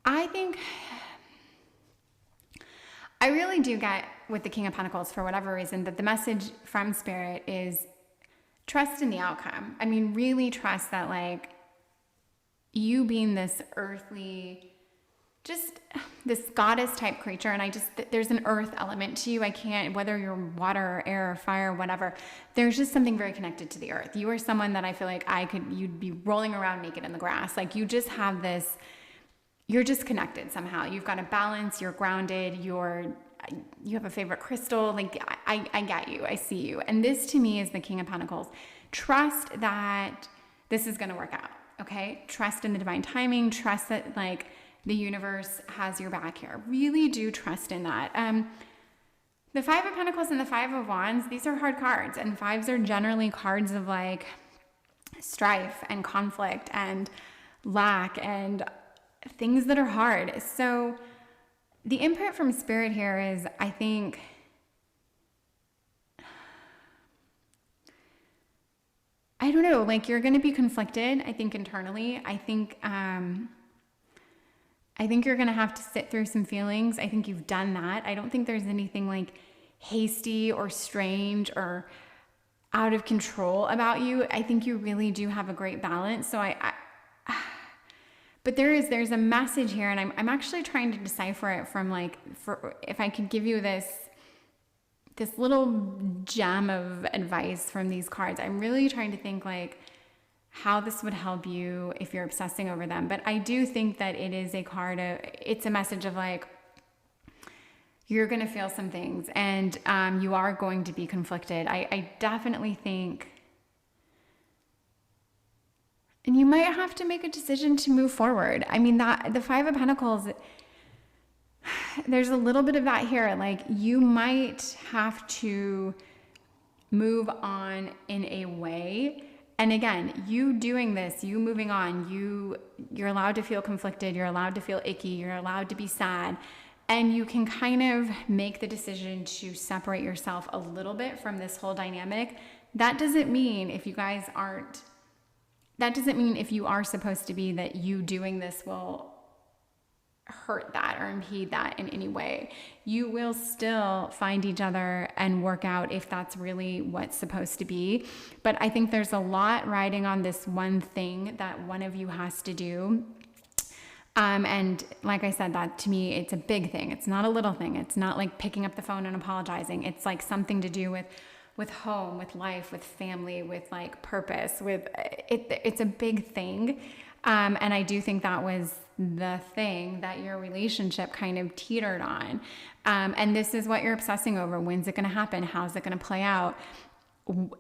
I think I really do get with the King of Pentacles, for whatever reason, that the message from Spirit is trust in the outcome. I mean, really trust that, like, you being this earthly, just this goddess type creature, and there's an earth element to you. I can't, whether you're water or air or fire or whatever, there's just something very connected to the earth. You are someone that I feel like you'd be rolling around naked in the grass. Like, you just have this, you're just connected somehow. You've got a balance, you're grounded, you have a favorite crystal. Like, I get you, I see you. And this to me is the King of Pentacles. Trust that this is going to work out. Okay. Trust in the divine timing. Trust that, like, the universe has your back here. Really do trust in that. The Five of Pentacles and the Five of Wands, these are hard cards, and fives are generally cards of, like, strife and conflict and lack and things that are hard. So the input from Spirit here is, I think, I don't know, like, you're going to be conflicted, I think, internally. I think you're going to have to sit through some feelings. I think you've done that. I don't think there's anything, like, hasty or strange or out of control about you. I think you really do have a great balance. So but there's a message here, and I'm actually trying to decipher it from, like, if I could give you this little gem of advice from these cards. I'm really trying to think, like, how this would help you if you're obsessing over them. But I do think that it is it's a message of, like, you're going to feel some things, and you are going to be conflicted. I definitely think, and you might have to make a decision to move forward. I mean, that the Five of Pentacles, there's a little bit of that here. Like, you might have to move on in a way. And again, you doing this, you moving on, you're allowed to feel conflicted. You're allowed to feel icky. You're allowed to be sad. And you can kind of make the decision to separate yourself a little bit from this whole dynamic. That doesn't mean if you are supposed to be, that you doing this will hurt that or impede that in any way. You will still find each other and work out if that's really what's supposed to be. But I think there's a lot riding on this one thing that one of you has to do. And like I said, that to me, it's a big thing. It's not a little thing. It's not like picking up the phone and apologizing. It's like something to do with home, with life, with family, with, like, purpose, it's a big thing. And I do think that was the thing that your relationship kind of teetered on. And this is what you're obsessing over. When's it going to happen? How's it going to play out?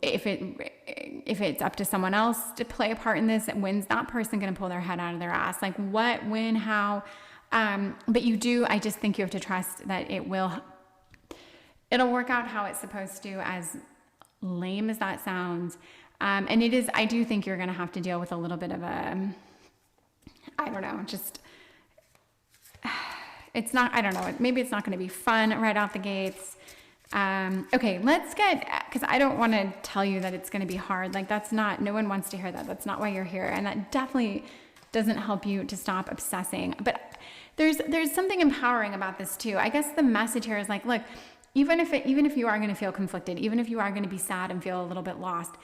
If it's up to someone else to play a part in this, when's that person going to pull their head out of their ass? Like, what, when, how? But I just think you have to trust that it'll work out how it's supposed to, as lame as that sounds. And I do think you're going to have to deal with a little bit of I don't know, maybe it's not going to be fun right out the gates. Okay, because I don't want to tell you that it's going to be hard. Like, no one wants to hear that. That's not why you're here. And that definitely doesn't help you to stop obsessing. But there's something empowering about this too. I guess the message here is, like, look, even if you are going to feel conflicted, even if you are going to be sad and feel a little bit lost,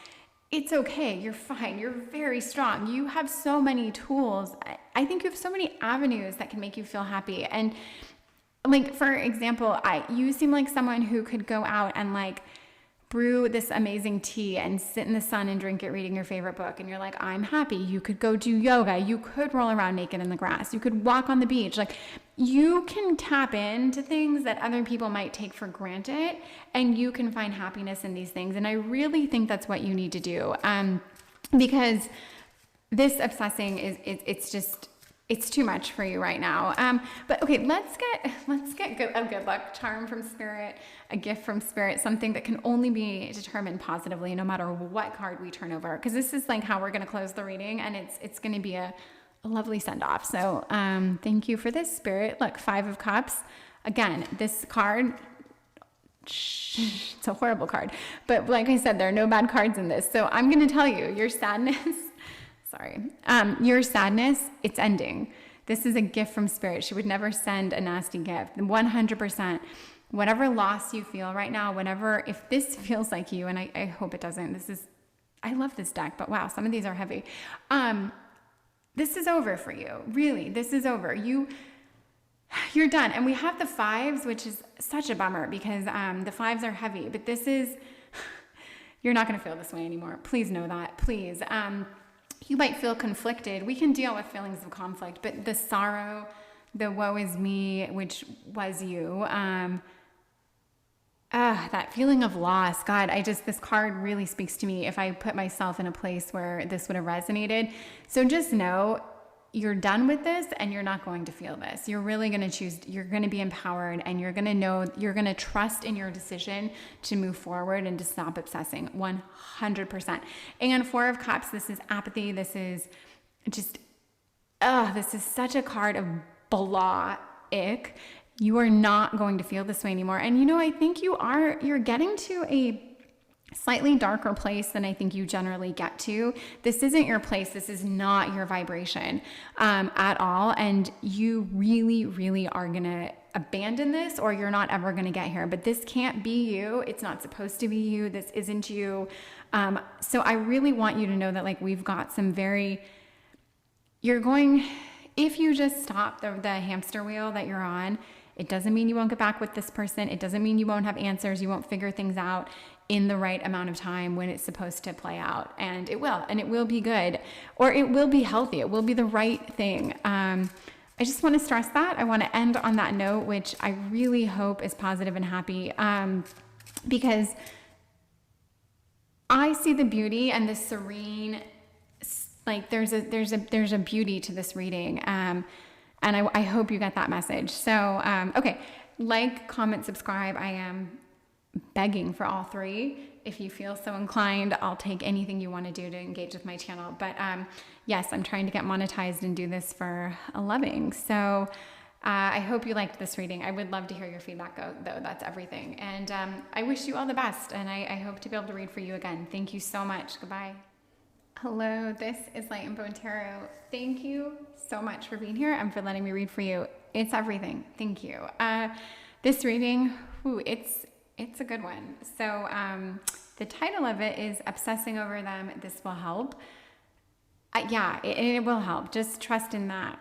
it's okay. You're fine. You're very strong. You have so many tools. I think you have so many avenues that can make you feel happy. And, like, for example, you seem like someone who could go out and, like, brew this amazing tea and sit in the sun and drink it reading your favorite book, and you're like, I'm happy. You could go do yoga. You could roll around naked in the grass. You could walk on the beach. Like, you can tap into things that other people might take for granted, and you can find happiness in these things. And I really think that's what you need to do, because this obsessing it's too much for you right now. But okay, let's get a good luck charm from Spirit, a gift from Spirit, something that can only be determined positively no matter what card we turn over. Because this is like how we're going to close the reading, and it's going to be a lovely send off. So thank you for this, Spirit. Look, 5 of Cups. Again, this card, it's a horrible card. But like I said, there are no bad cards in this. So I'm going to tell you, your sadness, your sadness, it's ending. This is a gift from Spirit. She would never send a nasty gift. 100%. Whatever loss you feel right now, if this feels like you, and I hope it doesn't. I love this deck, but wow, some of these are heavy. This is over for you. Really, this is over. You're done. And we have the 5s, which is such a bummer because the 5s are heavy, but you're not going to feel this way anymore. Please know that. Please. You might feel conflicted. We can deal with feelings of conflict, but the sorrow, the woe is me, which was you, that feeling of loss, God, this card really speaks to me if I put myself in a place where this would have resonated. So just know you're done with this and you're not going to feel this. You're really going to choose, you're going to be empowered, and you're going to know, you're going to trust in your decision to move forward and to stop obsessing 100%. And 4 of Cups, this is apathy. This is just, this is such a card of blah, ick. You are not going to feel this way anymore. And I think you're getting to a slightly darker place than I think you generally get to. This isn't your place. This is not your vibration at all. And you really, really are going to abandon this, or you're not ever going to get here. But this can't be you. It's not supposed to be you. This isn't you. So I really want you to know that, like, we've got some if you just stop the hamster wheel that you're on, it doesn't mean you won't get back with this person. It doesn't mean you won't have answers. You won't figure things out in the right amount of time when it's supposed to play out. And it will be good, or it will be healthy. It will be the right thing. I just want to stress that. I want to end on that note, which I really hope is positive and happy, because I see the beauty and the serene, like there's a beauty to this reading. And I hope you get that message. So, okay. Like, comment, subscribe. I am begging for all 3. If you feel so inclined, I'll take anything you want to do to engage with my channel. But, yes, I'm trying to get monetized and do this for a living. So, I hope you liked this reading. I would love to hear your feedback, though. That's everything. And, I wish you all the best. And I hope to be able to read for you again. Thank you so much. Goodbye. Hello, this is Light and Bone Tarot. Thank you so much for being here and for letting me read for you. It's everything. Thank you. This reading, it's a good one. So the title of it is Obsessing Over Them. This will help. It will help. Just trust in that.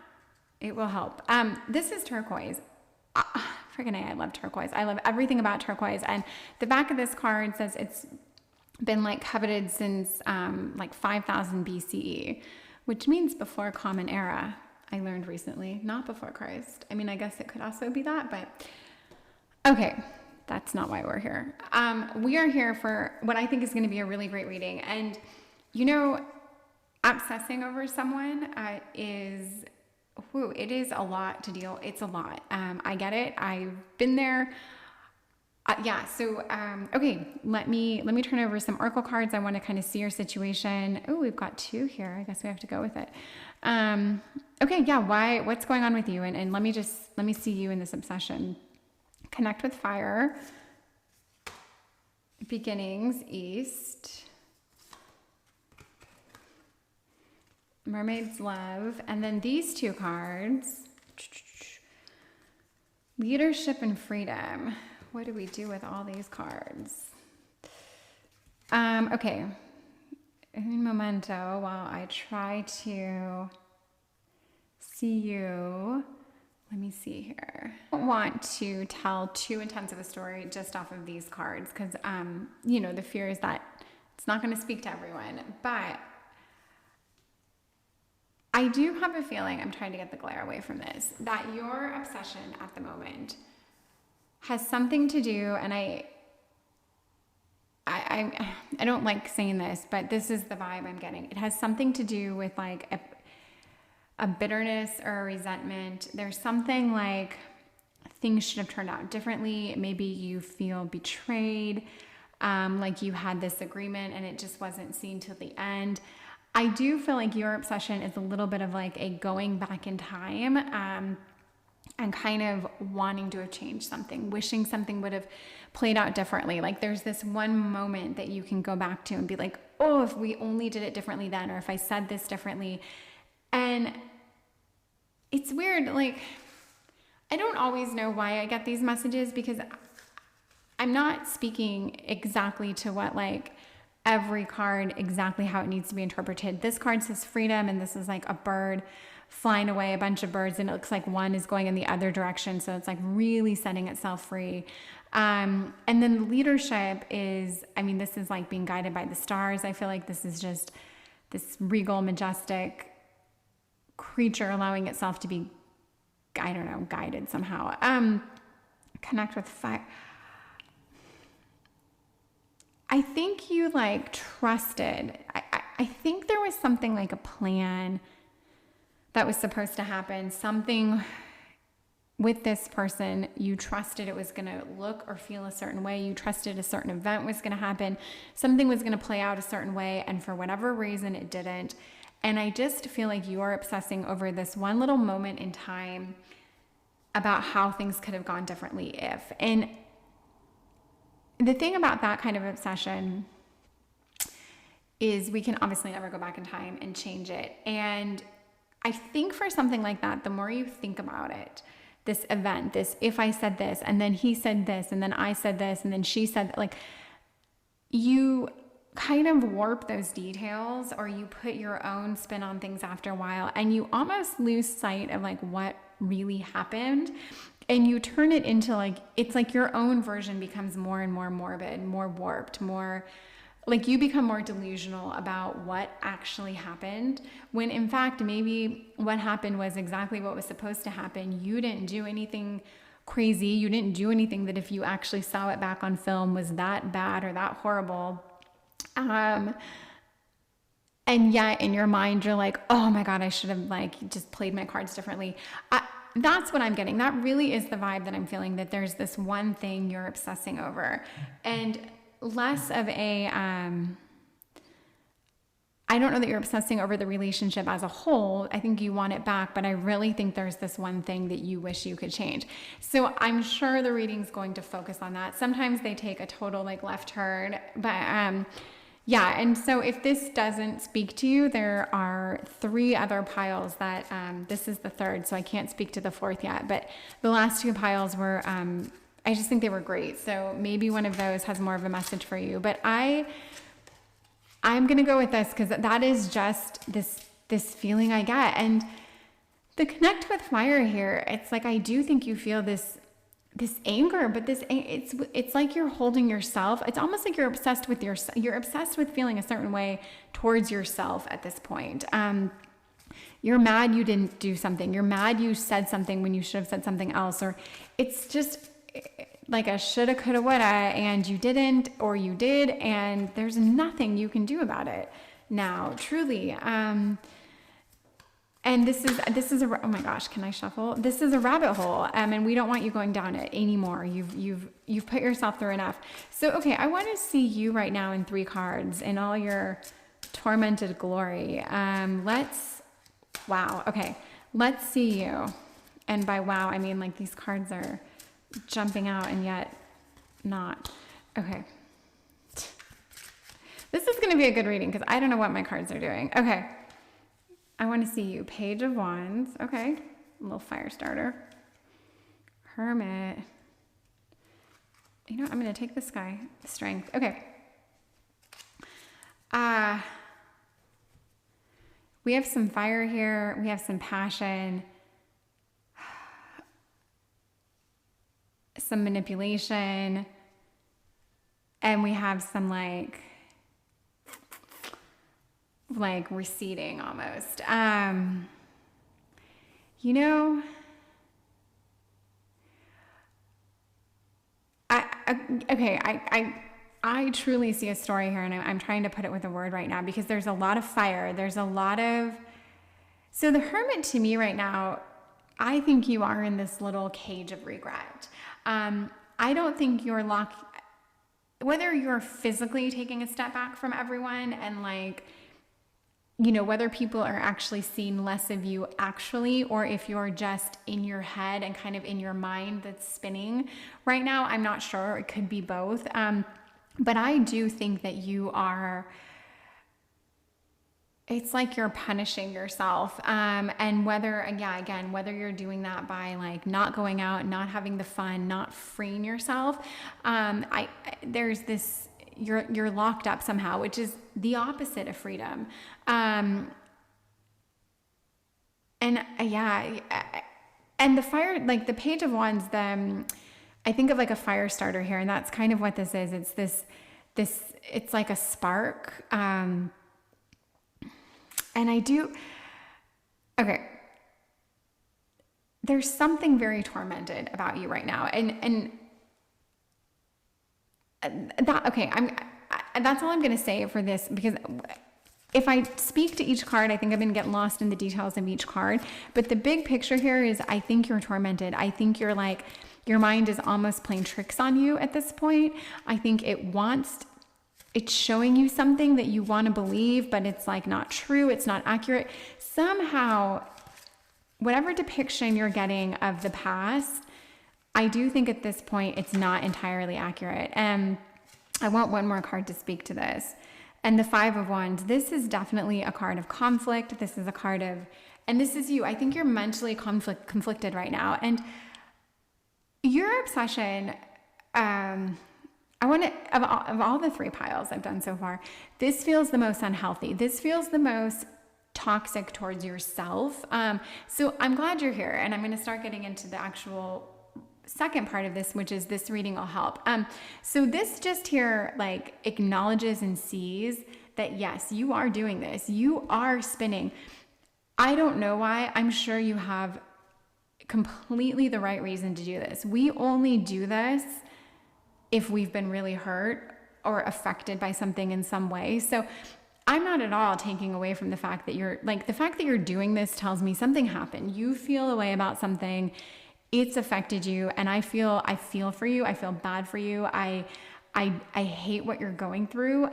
It will help. This is Turquoise. Friggin' A, I love turquoise. I love everything about turquoise. And the back of this card says it's been like coveted since like 5000 BCE, which means before Common Era. I learned recently, not before Christ. I mean, I guess it could also be that, but okay, that's not why we're here. We are here for what I think is going to be a really great reading. And obsessing over someone it is a lot to deal. It's a lot. I get it. I've been there. Okay, let me turn over some oracle cards. I want to kind of see your situation. Oh, we've got 2 here. I guess we have to go with it. Okay, yeah, what's going on with you? And let me see you in this obsession. Connect with fire. Beginnings, East. Mermaid's Love. And then these 2 cards. Leadership and Freedom. What do we do with all these cards? Okay. Un momento while I try to see you let me see here. I don't want to tell too intense of a story just off of these cards because, you know, the fear is that it's not going to speak to everyone. But I do have a feeling, I'm trying to get the glare away from this, that your obsession at the moment has something to do, and I don't like saying this, but this is the vibe I'm getting. It has something to do with like a bitterness or a resentment. There's something like things should have turned out differently. Maybe you feel betrayed, like you had this agreement and it just wasn't seen till the end. I do feel like your obsession is a little bit of like a going back in time, and kind of wanting to have changed something, wishing something would have played out differently. Like there's this one moment that you can go back to and be like, oh, if we only did it differently then, or if I said this differently. And it's weird, like, I don't always know why I get these messages because I'm not speaking exactly to what, like, every card, exactly how it needs to be interpreted. This card says freedom, and this is like a bird flying away, a bunch of birds, and it looks like one is going in the other direction. So it's like really setting itself free. And then the leadership is, I mean, this is like being guided by the stars. I feel like this is just this regal, majestic creature allowing itself to be, I don't know, guided somehow. Connect with fire. I think you like trusted. I think there was something like a plan that was supposed to happen. Something with this person, you trusted it was going to look or feel a certain way. You trusted a certain event was going to happen. Something was going to play out a certain way. And for whatever reason, it didn't. And I just feel like you are obsessing over this one little moment in time about how things could have gone differently if. And the thing about that kind of obsession is we can obviously never go back in time and change it. And I think for something like that, the more you think about it, this event, this, if I said this, and then he said this, and then I said this, and then she said, like, you kind of warp those details, or you put your own spin on things after a while, and you almost lose sight of like what really happened. And you turn it into like, it's like your own version becomes more and more morbid, more warped, more like you become more delusional about what actually happened, when in fact, maybe what happened was exactly what was supposed to happen. You didn't do anything crazy. You didn't do anything that if you actually saw it back on film was that bad or that horrible. And yet in your mind, you're like, oh my God, I should have like just played my cards differently. That's what I'm getting. That really is the vibe that I'm feeling, that there's this one thing you're obsessing over, and less of a, I don't know that you're obsessing over the relationship as a whole. I think you want it back, but I really think there's this one thing that you wish you could change. So I'm sure the reading's going to focus on that. Sometimes they take a total like left turn, but yeah. And so if this doesn't speak to you, there are 3 other piles that, this is the 3rd, so I can't speak to the 4th yet, but the last 2 piles were, I just think they were great. So maybe one of those has more of a message for you, but I'm going to go with this because that is just this feeling I get. And the connect with fire here, it's like, I do think you feel this anger, but it's like you're holding yourself. It's almost like you're obsessed with you're obsessed with feeling a certain way towards yourself at this point. You're mad you didn't do something. You're mad you said something when you should have said something else, or it's just like a shoulda, coulda, woulda, and you didn't, or you did, and there's nothing you can do about it now, truly. And this is a, oh my gosh, can I shuffle? This is a rabbit hole, and we don't want you going down it anymore. You've put yourself through enough. So, okay, I want to see you right now in 3 cards in all your tormented glory. Wow, okay, let's see you. And by wow, I mean like these cards are jumping out and yet not. Okay. This is going to be a good reading because I don't know what my cards are doing. Okay. I want to see you. Page of Wands. Okay. A little fire starter. Hermit. You know, I'm going to take this guy. Strength. Okay. We have some fire here. We have some passion. some manipulation, and we have some like receding almost. You know, I truly see a story here, and I'm trying to put it with a word right now because there's a lot of fire. There's a lot of, so the Hermit to me right now, I think you are in this little cage of regret. I don't think you're whether you're physically taking a step back from everyone and like, you know, whether people are actually seeing less of you actually, or if you're just in your head and kind of in your mind that's spinning right now, I'm not sure. It could be both. But I do think that you are, it's like you're punishing yourself. And whether you're doing that by like not going out, not having the fun, not freeing yourself, there's this, you're locked up somehow, which is the opposite of freedom. And the fire, like the Page of Wands, I think of like a fire starter here, and that's kind of what this is. It's it's like a spark. And there's something very tormented about you right now. That's all I'm going to say for this, because if I speak to each card, I think I'm going to get lost in the details of each card. But the big picture here is I think you're tormented. I think you're like, your mind is almost playing tricks on you at this point. I think it's showing you something that you want to believe, but it's like not true. It's not accurate. Somehow, whatever depiction you're getting of the past, I do think at this point it's not entirely accurate. And I want one more card to speak to this. And the Five of Wands, this is definitely a card of conflict. This is a card of, and this is you. I think you're mentally conflicted right now. And your obsession, of all the three piles I've done so far, this feels the most unhealthy. This feels the most toxic towards yourself. So I'm glad you're here, and I'm going to start getting into the actual second part of this, which is this reading will help. So this just here like acknowledges and sees that yes, you are doing this. You are spinning. I don't know why. I'm sure you have completely the right reason to do this. We only do this if we've been really hurt or affected by something in some way. So I'm not at all taking away from the fact that the fact that you're doing this tells me something happened. You feel a way about something. It's affected you, and I feel for you. I feel bad for you. I hate what you're going through.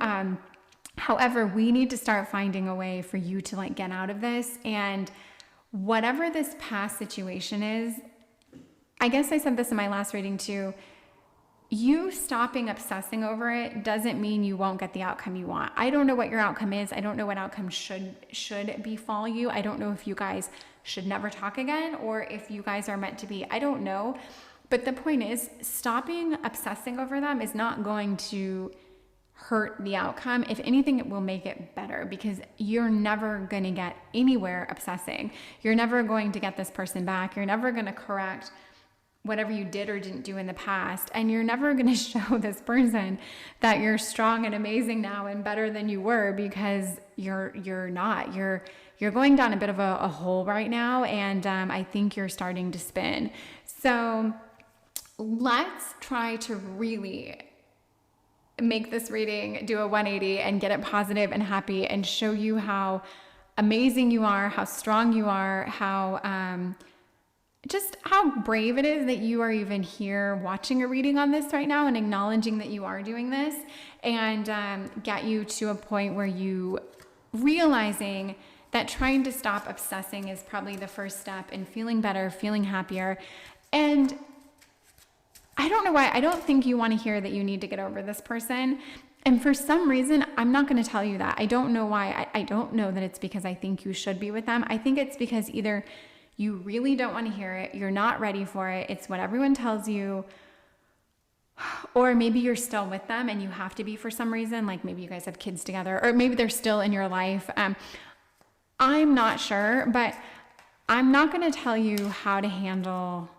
However, we need to start finding a way for you to like get out of this. And whatever this past situation is, I guess I said this in my last reading too, you stopping obsessing over it doesn't mean you won't get the outcome you want. I don't know what your outcome is. I don't know what outcome should befall you. I don't know if you guys should never talk again or if you guys are meant to be. I don't know. But the point is, stopping obsessing over them is not going to hurt the outcome. If anything, it will make it better, because you're never going to get anywhere obsessing. You're never going to get this person back. You're never going to correct whatever you did or didn't do in the past. And you're never going to show this person that you're strong and amazing now and better than you were, because you're not. You're going down a bit of a hole right now, and I think you're starting to spin. So let's try to really make this reading do a 180 and get it positive and happy and show you how amazing you are, how strong you are, how just how brave it is that you are even here watching a reading on this right now and acknowledging that you are doing this, and get you to a point where you realizing that trying to stop obsessing is probably the first step in feeling better, feeling happier. And I don't know why. I don't think you want to hear that you need to get over this person. And for some reason, I'm not going to tell you that. I don't know why. I don't know that it's because I think you should be with them. I think it's because either you really don't want to hear it, you're not ready for it, it's what everyone tells you, or maybe you're still with them and you have to be for some reason, like maybe you guys have kids together, or maybe they're still in your life. I'm not sure, but I'm not going to tell you how to handle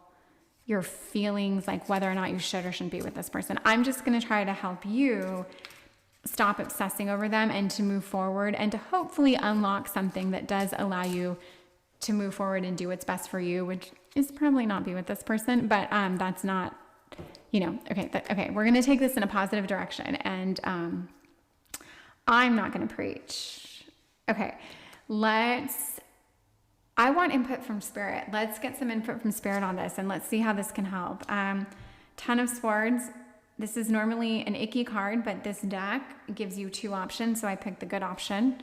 your feelings, like whether or not you should or shouldn't be with this person. I'm just going to try to help you stop obsessing over them and to move forward and to hopefully unlock something that does allow you to move forward and do what's best for you, which is probably not be with this person, but that's not, you know, okay, we're going to take this in a positive direction, and I'm not going to preach. Okay, I want input from Spirit. Let's get some input from Spirit on this, and let's see how this can help. Ten of Swords. This is normally an icky card, but this deck gives you 2 options, so I picked the good option.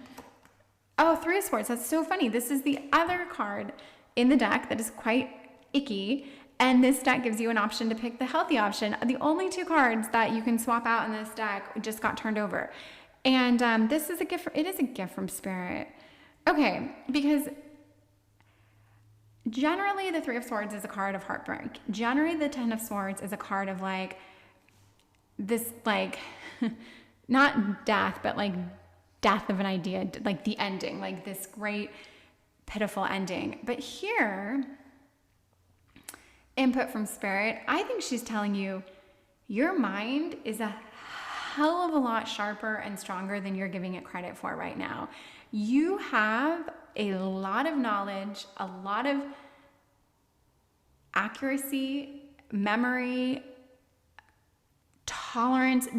Oh, Three of Swords. That's so funny. This is the other card in the deck that is quite icky, and this deck gives you an option to pick the healthy option. The only 2 cards that you can swap out in this deck just got turned over. And this is a gift. It is a gift from Spirit. Okay, because generally the Three of Swords is a card of heartbreak. Generally the Ten of Swords is a card of like this, like not death, but like death of an idea, like the ending, like this great pitiful ending. But here, input from Spirit, I think she's telling you your mind is a hell of a lot sharper and stronger than you're giving it credit for right now. You have a lot of knowledge, a lot of accuracy, memory, tolerance.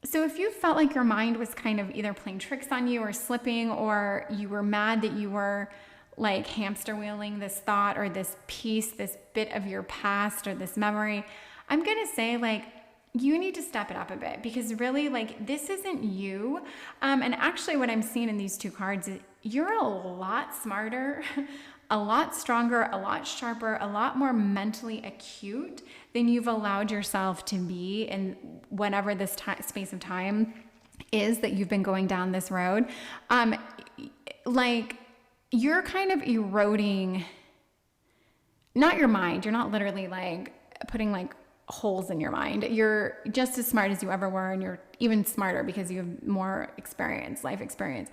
So if you felt like your mind was kind of either playing tricks on you or slipping, or you were mad that you were like hamster wheeling this thought or this piece, this bit of your past or this memory, I'm going to say like, you need to step it up a bit, because really like this isn't you. And actually what I'm seeing in these 2 cards is you're a lot smarter, a lot stronger, a lot sharper, a lot more mentally acute than you've allowed yourself to be in whatever this space of time is that you've been going down this road. Like you're kind of eroding, not your mind. You're not literally like putting like holes in your mind. You're just as smart as you ever were, and you're even smarter because you have more experience, life experience.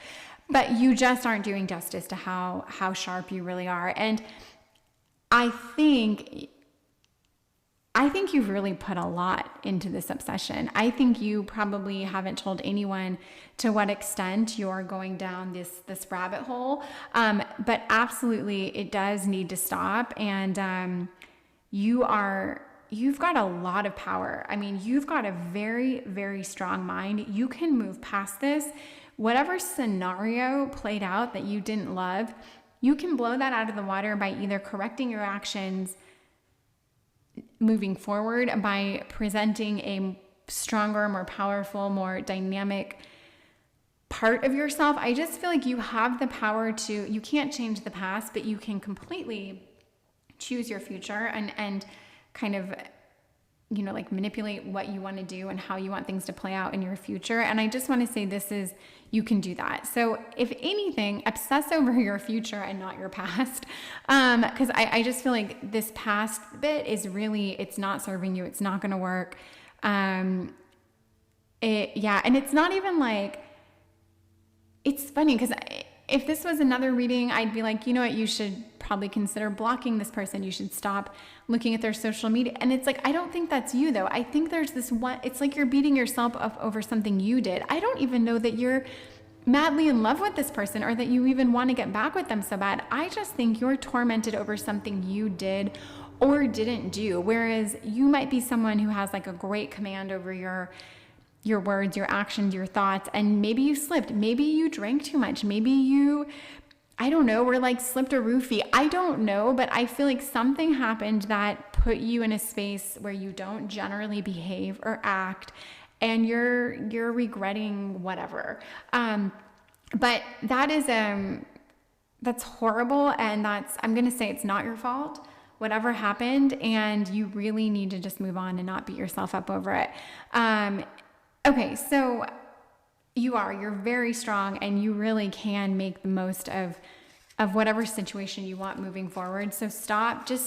But you just aren't doing justice to how sharp you really are. And I think you've really put a lot into this obsession. I think you probably haven't told anyone to what extent you're going down this rabbit hole. But absolutely, it does need to stop. And you've got a lot of power. I mean, you've got a very, very strong mind. You can move past this. Whatever scenario played out that you didn't love, you can blow that out of the water by either correcting your actions, moving forward, by presenting a stronger, more powerful, more dynamic part of yourself. I just feel like you have the power to, you can't change the past, but you can completely choose your future and kind of, you know, like manipulate what you want to do and how you want things to play out in your future. And I just want to say you can do that. So if anything, obsess over your future and not your past. Because I just feel like this past bit is really, it's not serving you. It's not going to work. And it's not even like, it's funny because if this was another reading, I'd be like, you know what, you should probably consider blocking this person. You should stop looking at their social media. And it's like, I don't think that's you though. I think there's this one, it's like you're beating yourself up over something you did. I don't even know that you're madly in love with this person or that you even want to get back with them so bad. I just think you're tormented over something you did or didn't do. Whereas you might be someone who has like a great command over your words, your actions, your thoughts, and maybe you slipped, maybe you drank too much, maybe you, I don't know, were like slipped a roofie. I don't know, but I feel like something happened that put you in a space where you don't generally behave or act, and you're regretting whatever. But that is, that's horrible. And I'm going to say it's not your fault, whatever happened. And you really need to just move on and not beat yourself up over it. Okay, so you're very strong, and you really can make the most of whatever situation you want moving forward. So just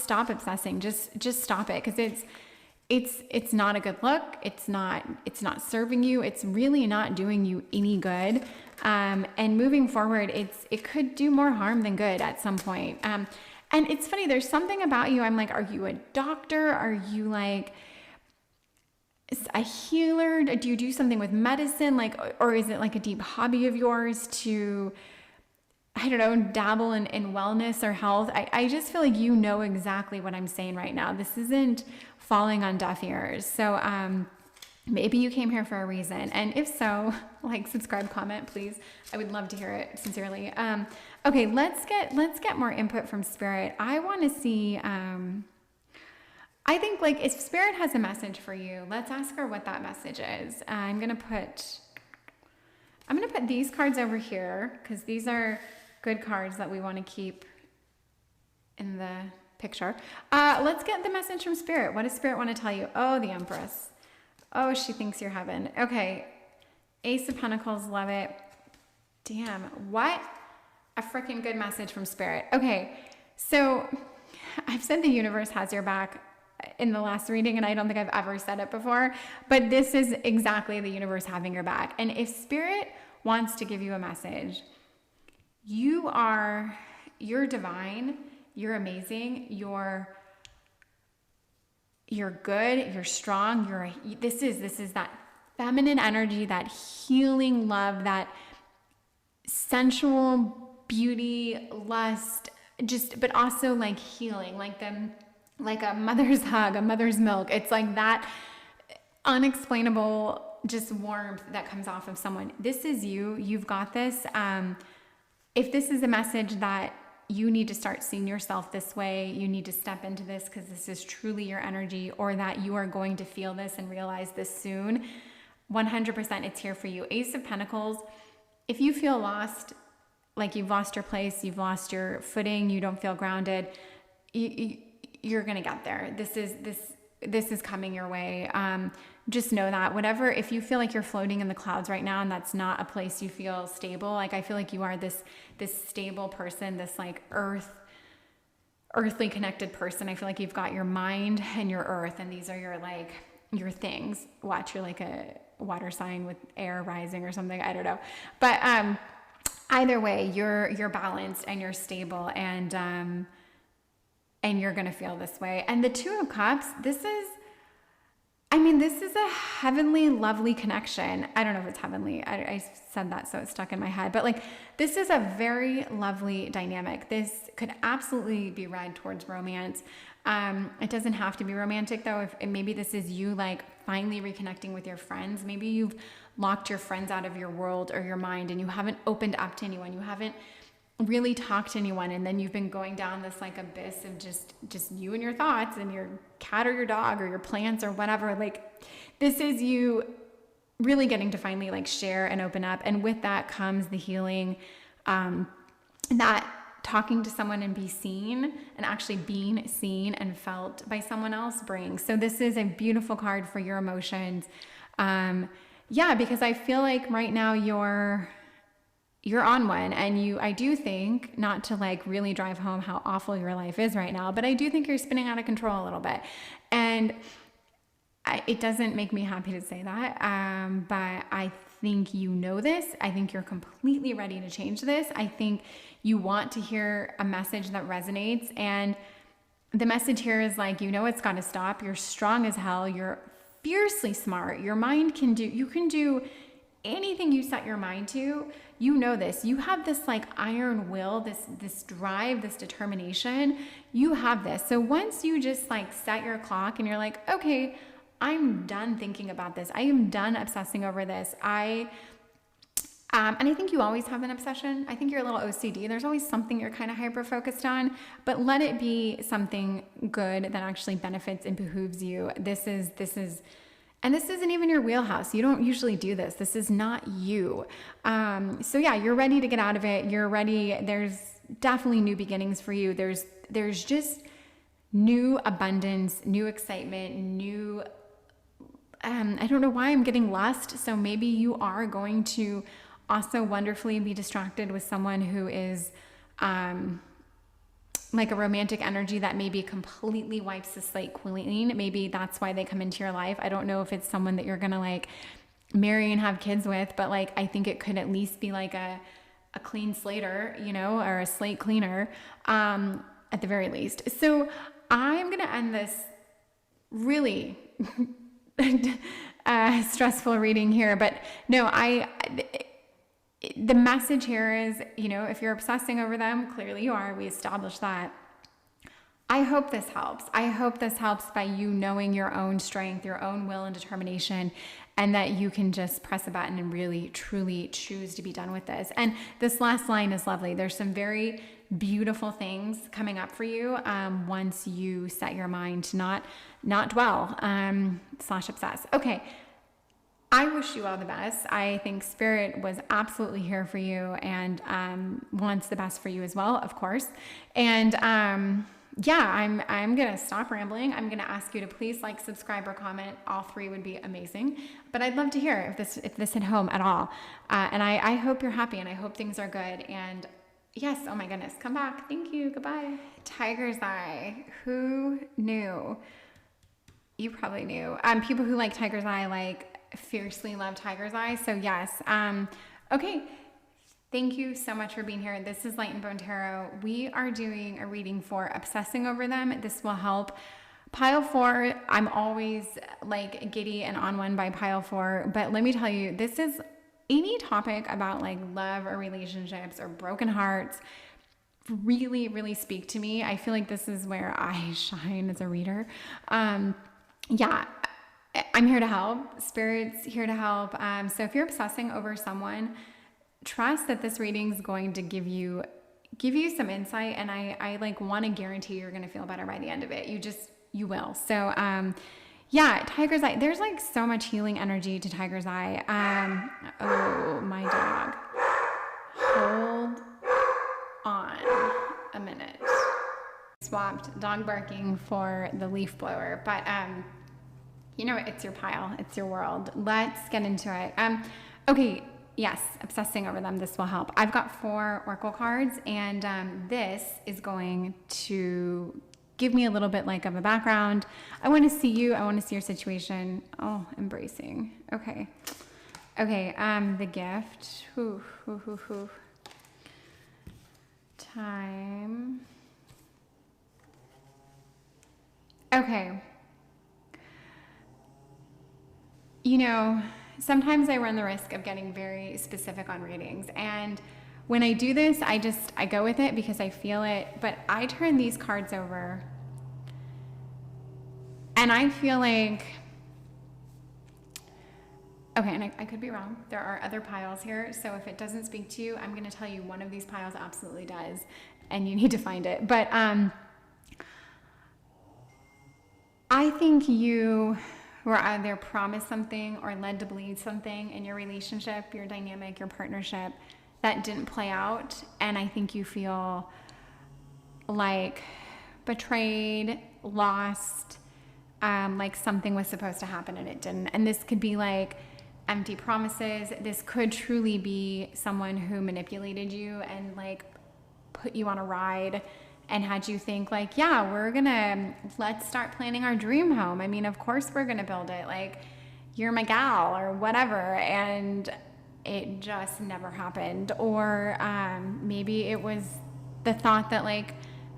stop obsessing. Just stop it, because it's not a good look. It's not serving you. It's really not doing you any good. And moving forward, it could do more harm than good at some point. And it's funny, there's something about you. I'm like, are you a doctor? Are you like a healer? Do you do something with medicine? Like, or is it like a deep hobby of yours to, I don't know, dabble in wellness or health? I just feel like you know exactly what I'm saying right now. This isn't falling on deaf ears. So maybe you came here for a reason. And if so, like, subscribe, comment, please. I would love to hear it, sincerely. Okay, let's get more input from Spirit. I want to see, I think, like, if Spirit has a message for you, let's ask her what that message is. I'm going to put these cards over here because these are good cards that we want to keep in the picture. Let's get the message from Spirit. What does Spirit want to tell you? Oh, the Empress. Oh, she thinks you're heaven. Okay. Ace of Pentacles. Love it. Damn. What a freaking good message from Spirit. Okay. So I've said the universe has your back in the last reading, and I don't think I've ever said it before, but this is exactly the universe having your back. And if Spirit wants to give you a message, you're divine, you're amazing, you're good, you're strong, this is that feminine energy, that healing love, that sensual beauty, lust, but also like healing, like a mother's hug, a mother's milk. It's like that unexplainable just warmth that comes off of someone. This is you. You've got this. If this is a message that you need to start seeing yourself this way, you need to step into this because this is truly your energy, or that you are going to feel this and realize this soon, 100% it's here for you. Ace of Pentacles. If you feel lost, like you've lost your place, you've lost your footing, you don't feel grounded, you're going to get there. This is coming your way. Just know that whatever, if you feel like you're floating in the clouds right now and that's not a place you feel stable, like I feel like you are this stable person, this like earthly connected person. I feel like you've got your mind and your earth, and these are your things. Watch, you're like a water sign with air rising or something. I don't know. But either way, you're balanced and you're stable, and you're going to feel this way. And the Two of Cups, this is a heavenly, lovely connection. I don't know if it's heavenly. I said that, so it's stuck in my head. But like, this is a very lovely dynamic. This could absolutely be read towards romance. It doesn't have to be romantic, though. If maybe this is you like finally reconnecting with your friends. Maybe you've locked your friends out of your world or your mind, and you haven't opened up to anyone. You haven't really talk to anyone, and then you've been going down this like abyss of just you and your thoughts and your cat or your dog or your plants or whatever. Like, this is you really getting to finally like share and open up, and with that comes the healing that talking to someone and be seen, and actually being seen and felt by someone else brings. So this is a beautiful card for your emotions. Because I feel like right now you're on one, and I do think, not to like really drive home how awful your life is right now, but I do think you're spinning out of control a little bit. And it doesn't make me happy to say that, but I think you know this. I think you're completely ready to change this. I think you want to hear a message that resonates, and the message here is like, it's got to stop. You're strong as hell. You're fiercely smart. Your mind you can do anything you set your mind to. You know this. You have this like iron will, this drive, this determination. You have this. So once you just like set your clock and you're like, okay, I'm done thinking about this. I am done obsessing over this. And I think you always have an obsession. I think you're a little OCD. There's always something you're kind of hyper focused on, but let it be something good that actually benefits and behooves you. And this isn't even your wheelhouse. You don't usually do this. This is not you. So yeah, you're ready to get out of it. You're ready. There's definitely new beginnings for you. There's just new abundance, new excitement, new, I don't know why I'm getting lust. So maybe you are going to also wonderfully be distracted with someone who is, like a romantic energy that maybe completely wipes the slate clean. Maybe that's why they come into your life. I don't know if it's someone that you're going to like marry and have kids with, but like, I think it could at least be like a clean slater, or a slate cleaner. at the very least. So I'm going to end this really stressful reading here, but no, the message here is, if you're obsessing over them, clearly you are, we established that. I hope this helps. I hope this helps by you knowing your own strength, your own will and determination, and that you can just press a button and really, truly choose to be done with this. And this last line is lovely. There's some very beautiful things coming up for you once you set your mind to not dwell / obsess. Okay. I wish you all the best. I think Spirit was absolutely here for you and wants the best for you as well, of course. And I'm going to stop rambling. I'm going to ask you to please like, subscribe, or comment. All 3 would be amazing. But I'd love to hear if this hit home at all. And I hope you're happy, and I hope things are good. And yes, oh my goodness, come back. Thank you. Goodbye. Tiger's Eye. Who knew? You probably knew. People who like Tiger's Eye fiercely love Tiger's Eye. So yes. Okay. Thank you so much for being here. This is Light and Bone Tarot. We are doing a reading for Obsessing Over Them. This will help. Pile 4, I'm always giddy and on one by pile 4. But let me tell you, this is any topic about love or relationships or broken hearts really, really speak to me. I feel like this is where I shine as a reader. Yeah, I'm here to help. Spirit's here to help. So if you're obsessing over someone, trust that this reading is going to give you some insight, and I want to guarantee you're going to feel better by the end of it. You will. So yeah, Tiger's Eye. There's so much healing energy to Tiger's Eye. Oh, my dog. Hold on a minute. Swapped dog barking for the leaf blower, but it's your pile, it's your world. Let's get into it. Okay. Yes, obsessing over them. This will help. I've got 4 oracle cards, and this is going to give me a little bit of a background. I want to see you. I want to see your situation. Oh, embracing. Okay. The gift. Time. Okay. Sometimes I run the risk of getting very specific on readings, and when I do this, I go with it because I feel it, but I turn these cards over and I feel okay, and I could be wrong. There are other piles here, so if it doesn't speak to you, I'm going to tell you one of these piles absolutely does, and you need to find it. But I think you were either promised something or led to believe something in your relationship, your dynamic, your partnership that didn't play out. And I think you feel betrayed, lost, something was supposed to happen and it didn't. And this could be empty promises. This could truly be someone who manipulated you and put you on a ride and had you think let's start planning our dream home. I mean, of course we're going to build it. You're my gal or whatever. And it just never happened. Or maybe it was the thought that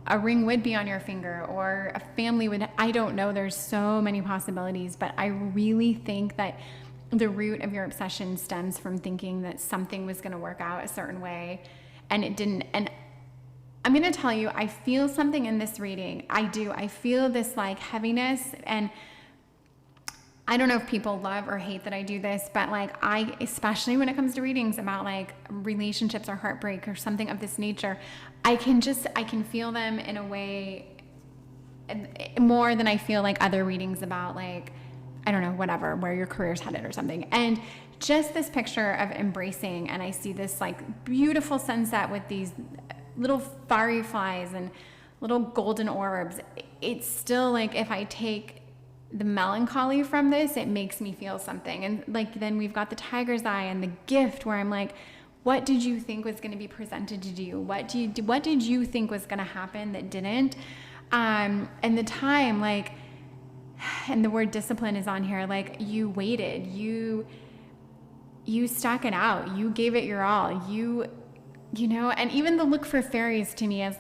a ring would be on your finger or a family would, I don't know. There's so many possibilities, but I really think that the root of your obsession stems from thinking that something was going to work out a certain way and it didn't. And I'm going to tell you, I feel something in this reading. I do. I feel this heaviness, and I don't know if people love or hate that I do this, but I, especially when it comes to readings about relationships or heartbreak or something of this nature, I can feel them in a way more than I feel other readings about I don't know, whatever, where your career's headed or something. And just this picture of embracing, and I see this beautiful sunset with these little fireflies and little golden orbs. It's still if I take the melancholy from this, it makes me feel something. And then we've got the Tiger's Eye and the gift where I'm what did you think was going to be presented to you? What did you think was going to happen that didn't? And the time, and the word discipline is on here. You waited, you stuck it out, you gave it your all, and even the look for fairies to me is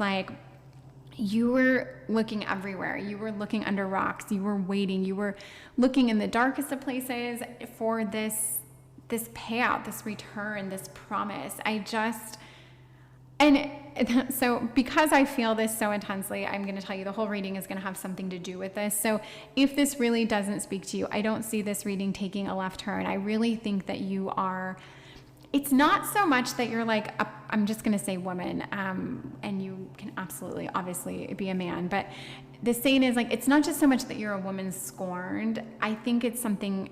you were looking everywhere. You were looking under rocks. You were waiting. You were looking in the darkest of places for this payout, this return, this promise. And so because I feel this so intensely, I'm going to tell you the whole reading is going to have something to do with this. So if this really doesn't speak to you, I don't see this reading taking a left turn. I really think that you are, it's not so much that you're like, I'm just going to say woman, and you can absolutely, obviously be a man, but the saying is like, it's not just so much that you're a woman scorned. I think it's something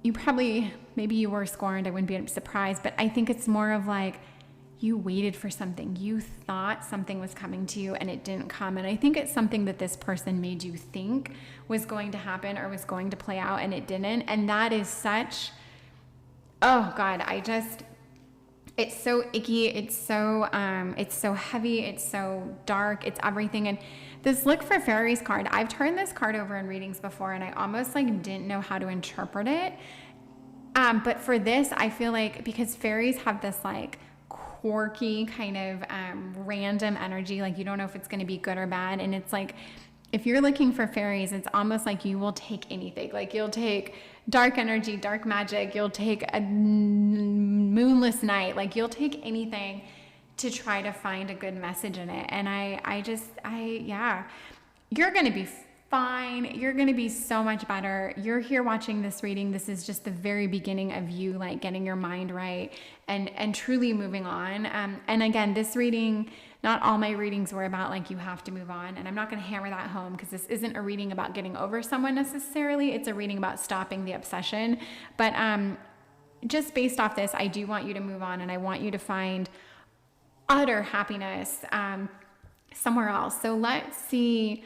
you probably, maybe you were scorned. I wouldn't be surprised, but I think it's more of like, you waited for something. You thought something was coming to you and it didn't come. And I think it's something that this person made you think was going to happen or was going to play out and it didn't. And that is such, oh God, it's so icky. It's so heavy. It's so dark. It's everything. And this look for fairies card, I've turned this card over in readings before and I almost like didn't know how to interpret it. But for this, I feel like because fairies have this like quirky kind of random energy, like you don't know if it's going to be good or bad. And it's like, if you're looking for fairies, it's almost like you will take anything. Like you'll take dark energy, dark magic, you'll take a moonless night, like you'll take anything to try to find a good message in it. And yeah, you're going to be fine. You're going to be so much better. You're here watching this reading. This is just the very beginning of you like getting your mind right and truly moving on. And again, this reading, not all my readings were about like, you have to move on. And I'm not going to hammer that home because this isn't a reading about getting over someone necessarily. It's a reading about stopping the obsession. But just based off this, I do want you to move on and I want you to find utter happiness somewhere else. So let's see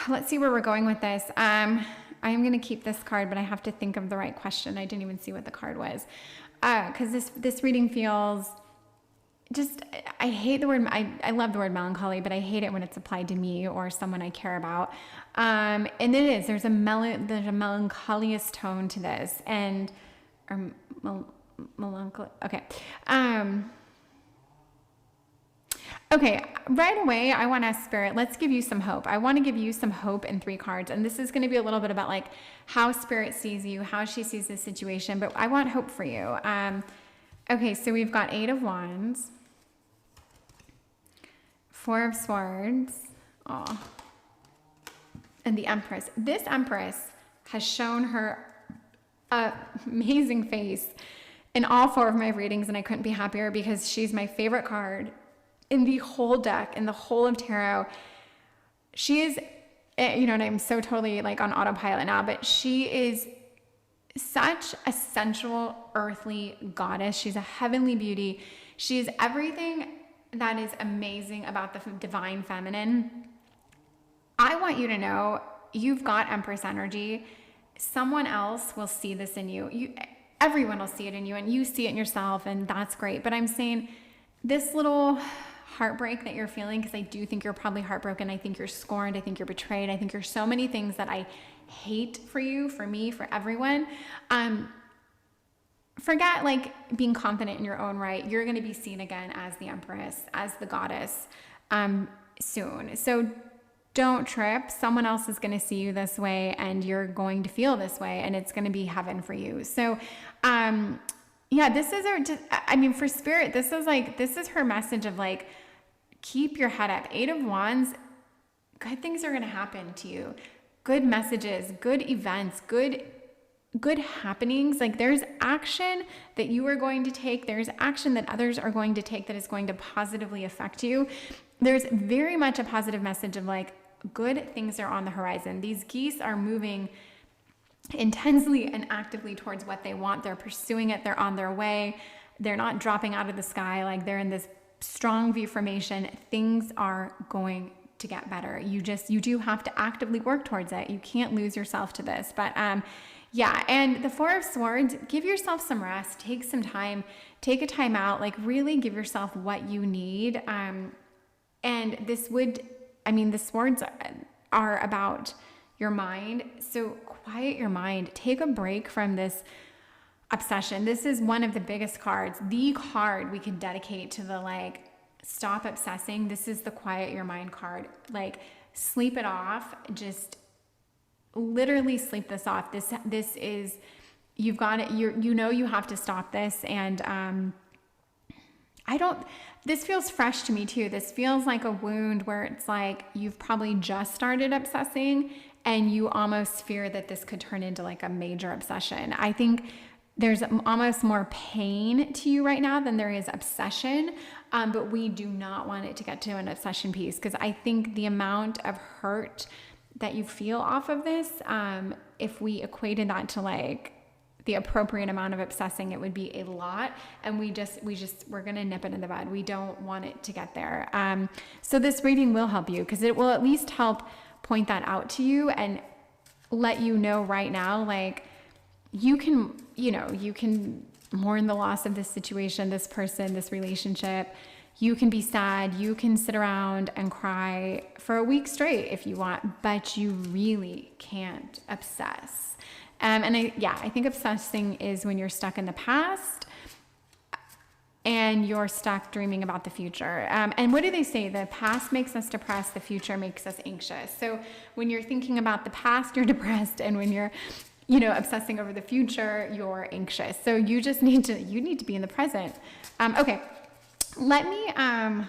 where we're going with this. I'm going to keep this card, but I have to think of the right question. I didn't even see what the card was. Because this reading feels just, I hate the word, I love the word melancholy, but I hate it when it's applied to me or someone I care about. And it is, there's a melancholious tone to this and, melancholy. Okay. Okay, right away, I want to ask Spirit, let's give you some hope. I want to give you some hope in 3 cards. And this is going to be a little bit about like how Spirit sees you, how she sees this situation, but I want hope for you. Okay, so we've got 8 of Wands, 4 of Swords, and the Empress. This Empress has shown her amazing face in all 4 of my readings, and I couldn't be happier because she's my favorite card in the whole deck, in the whole of tarot. She is, you know, and I'm so totally like on autopilot now, but she is such a sensual, earthly goddess. She's a heavenly beauty. She is everything that is amazing about the divine feminine. I want you to know you've got Empress energy. Someone else will see this in you. Everyone will see it in you, and you see it in yourself, and that's great. But I'm saying this little heartbreak that you're feeling, because I do think you're probably heartbroken. I think you're scorned. I think you're betrayed. I think you're so many things that I hate for you, for me, for everyone. Forget like being confident in your own right. You're going to be seen again as the Empress, as the goddess soon. So don't trip. Someone else is going to see you this way and you're going to feel this way and it's going to be heaven for you. So yeah, this is for Spirit, this is her message of like, keep your head up. 8 of Wands, good things are going to happen to you. Good messages, good events, good happenings. Like there's action that you are going to take. There's action that others are going to take that is going to positively affect you. There's very much a positive message of like, good things are on the horizon. These geese are moving intensely and actively towards what they want. They're pursuing it. They're on their way. They're not dropping out of the sky. Like they're in this strong V formation. Things are going to get better. You do have to actively work towards it. You can't lose yourself to this. But yeah, and the 4 of Swords, give yourself some rest. Take some time. Take a time out. Like really give yourself what you need. And the swords are about your mind. So quiet your mind. Take a break from this obsession. This is one of the biggest cards, the card we can dedicate to the like stop obsessing. This is the quiet your mind card. Like, sleep it off. Just literally sleep this off. This is, you've got it. You have to stop this. And, this feels fresh to me too. This feels like a wound where it's like, you've probably just started obsessing and you almost fear that this could turn into like a major obsession. I think there's almost more pain to you right now than there is obsession. But we do not want it to get to an obsession piece, because I think the amount of hurt that you feel off of this, if we equated that to like the appropriate amount of obsessing, it would be a lot. And we're going to nip it in the bud. We don't want it to get there. So this reading will help you, because it will at least help point that out to you and let you know right now, like, you can mourn the loss of this situation, this person, this relationship. You can be sad. You can sit around and cry for a week straight if you want, but you really can't obsess. I think obsessing is when you're stuck in the past and you're stuck dreaming about the future. And what do they say? The past makes us depressed. The future makes us anxious. So when you're thinking about the past, you're depressed. And when you're, obsessing over the future, you're anxious. So you just need to be in the present. Okay. Let me, I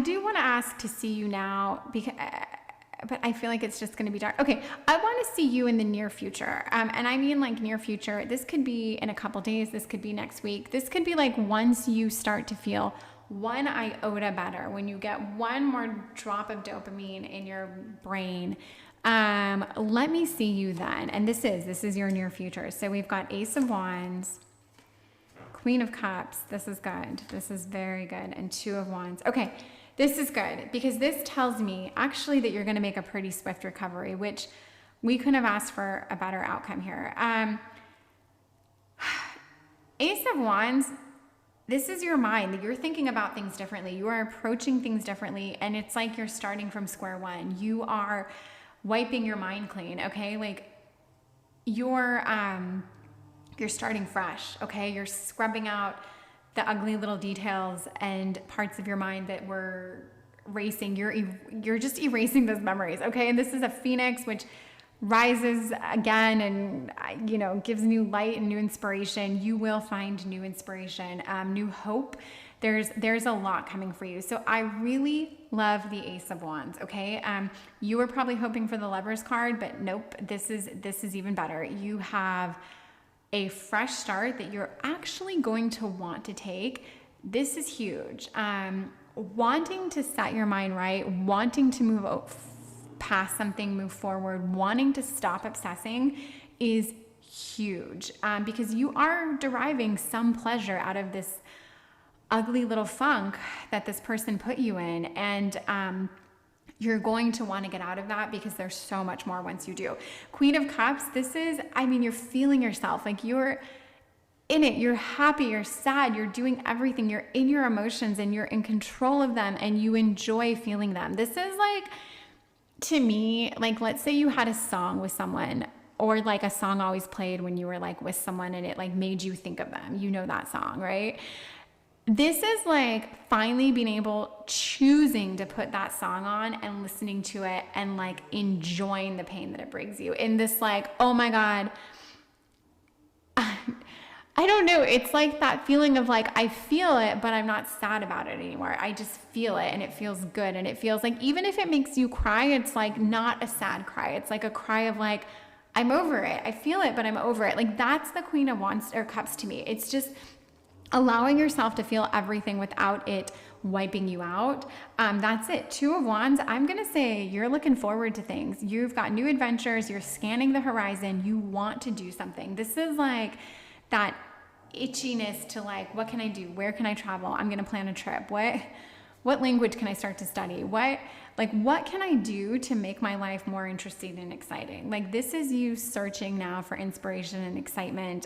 do want to ask to see you now, but I feel like it's just going to be dark. Okay. I want to see you in the near future. And I mean like near future, this could be in a couple days. This could be next week. This could be like once you start to feel one iota better, when you get one more drop of dopamine in your brain. Let me see you then. And this is your near future. So we've got Ace of Wands, Queen of Cups. This is good. This is very good. And Two of Wands. Okay. This is good, because this tells me actually that you're going to make a pretty swift recovery, which we couldn't have asked for a better outcome here. Ace of Wands, this is your mind. You're thinking about things differently. You are approaching things differently. And it's like you're starting from square one. You are wiping your mind clean. Okay. Like you're starting fresh. Okay. You're scrubbing out the ugly little details and parts of your mind that were racing. You're just erasing those memories. Okay. And this is a phoenix, which rises again and, gives new light and new inspiration. You will find new inspiration, new hope. There's a lot coming for you. So I really love the Ace of Wands. Okay. You were probably hoping for the Lovers card, but nope, this is even better. You have a fresh start that you're actually going to want to take. This is huge. Wanting to set your mind right, wanting to move past something, move forward, wanting to stop obsessing is huge, because you are deriving some pleasure out of this ugly little funk that this person put you in. And you're going to want to get out of that, because there's so much more once you do. Queen of Cups, you're feeling yourself. Like you're in it. You're happy. You're sad. You're doing everything. You're in your emotions and you're in control of them and you enjoy feeling them. This is like, to me, like, let's say you had a song with someone, or like a song always played when you were like with someone and it like made you think of them. You know that song, right? This is like finally choosing to put that song on and listening to it and like enjoying the pain that it brings you. In this like, oh my God, I don't know. It's like that feeling of like, I feel it, but I'm not sad about it anymore. I just feel it and it feels good. And it feels like, even if it makes you cry, it's like not a sad cry. It's like a cry of like, I'm over it. I feel it, but I'm over it. Like that's the Queen of Wands or Cups to me. It's just allowing yourself to feel everything without it wiping you out. That's it. Two of Wands, I'm going to say you're looking forward to things. You've got new adventures. You're scanning the horizon. You want to do something. This is like that itchiness to like, what can I do? Where can I travel? I'm going to plan a trip. What language can I start to study? What can I do to make my life more interesting and exciting? Like this is you searching now for inspiration and excitement,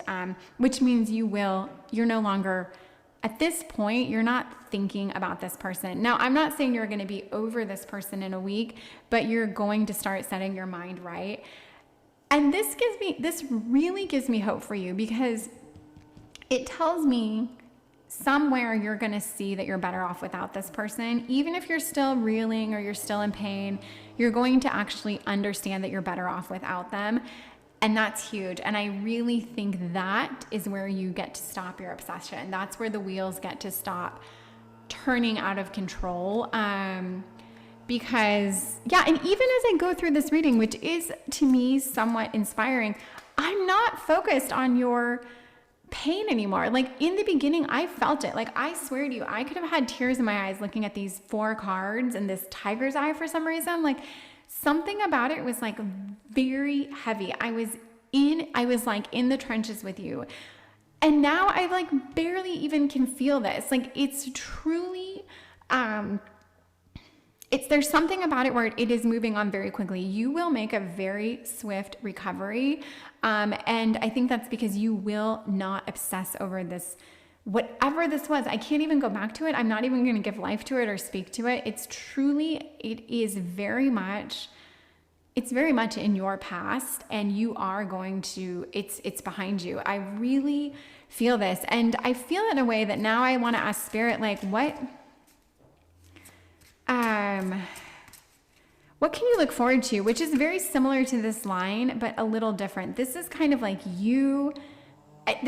which means you're no longer, at this point, you're not thinking about this person. Now, I'm not saying you're going to be over this person in a week, but you're going to start setting your mind right. And this really gives me hope for you, because it tells me somewhere you're going to see that you're better off without this person. Even if you're still reeling or you're still in pain, you're going to actually understand that you're better off without them. And that's huge. And I really think that is where you get to stop your obsession. That's where the wheels get to stop turning out of control. Because, yeah, and even as I go through this reading, which is to me somewhat inspiring, I'm not focused on your pain anymore. Like in the beginning, I felt it. Like I swear to you, I could have had tears in my eyes looking at these 4 cards and this tiger's eye for some reason. Like something about it was like very heavy. I was like in the trenches with you. And now I like barely even can feel this. Like it's truly, there's something about it where it is moving on very quickly. You will make a very swift recovery. And I think that's because you will not obsess over this, whatever this was. I can't even go back to it. I'm not even going to give life to it or speak to it. It is very much in your past, and you are going to, it's behind you. I really feel this. And I feel in a way that now I want to ask Spirit, like, what can you look forward to? Which is very similar to this line, but a little different. This is kind of like the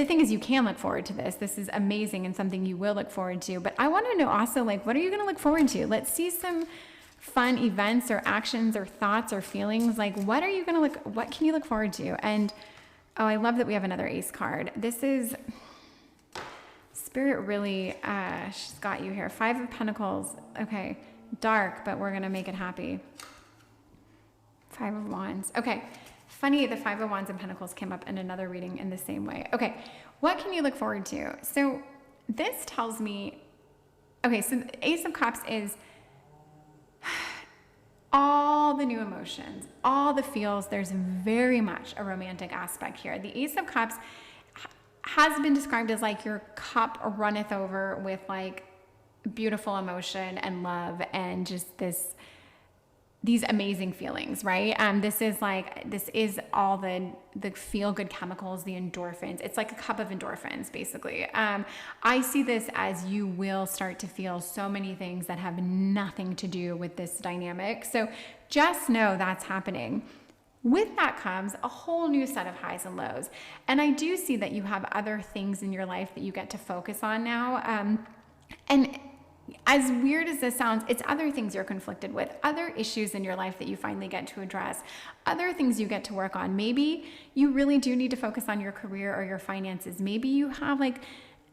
thing is you can look forward to this. This is amazing and something you will look forward to. But I want to know also, like, what are you going to look forward to? Let's see some fun events or actions or thoughts or feelings. Like, what can you look forward to? And, oh, I love that we have another ace card. This is Spirit really, she's got you here. 5 of Pentacles. Okay. Dark, but we're going to make it happy. 5 of Wands. Okay. Funny, the 5 of Wands and Pentacles came up in another reading in the same way. Okay. What can you look forward to? So this tells me, okay, so the Ace of Cups is all the new emotions, all the feels. There's very much a romantic aspect here. The Ace of Cups has been described as like your cup runneth over with like beautiful emotion and love and just these amazing feelings, right? This is all the feel-good chemicals, the endorphins. It's like a cup of endorphins, basically. I see this as you will start to feel so many things that have nothing to do with this dynamic. So just know that's happening. With that comes a whole new set of highs and lows. And I do see that you have other things in your life that you get to focus on now. And as weird as this sounds, it's other things you're conflicted with, other issues in your life that you finally get to address, other things you get to work on. Maybe you really do need to focus on your career or your finances. Maybe you have like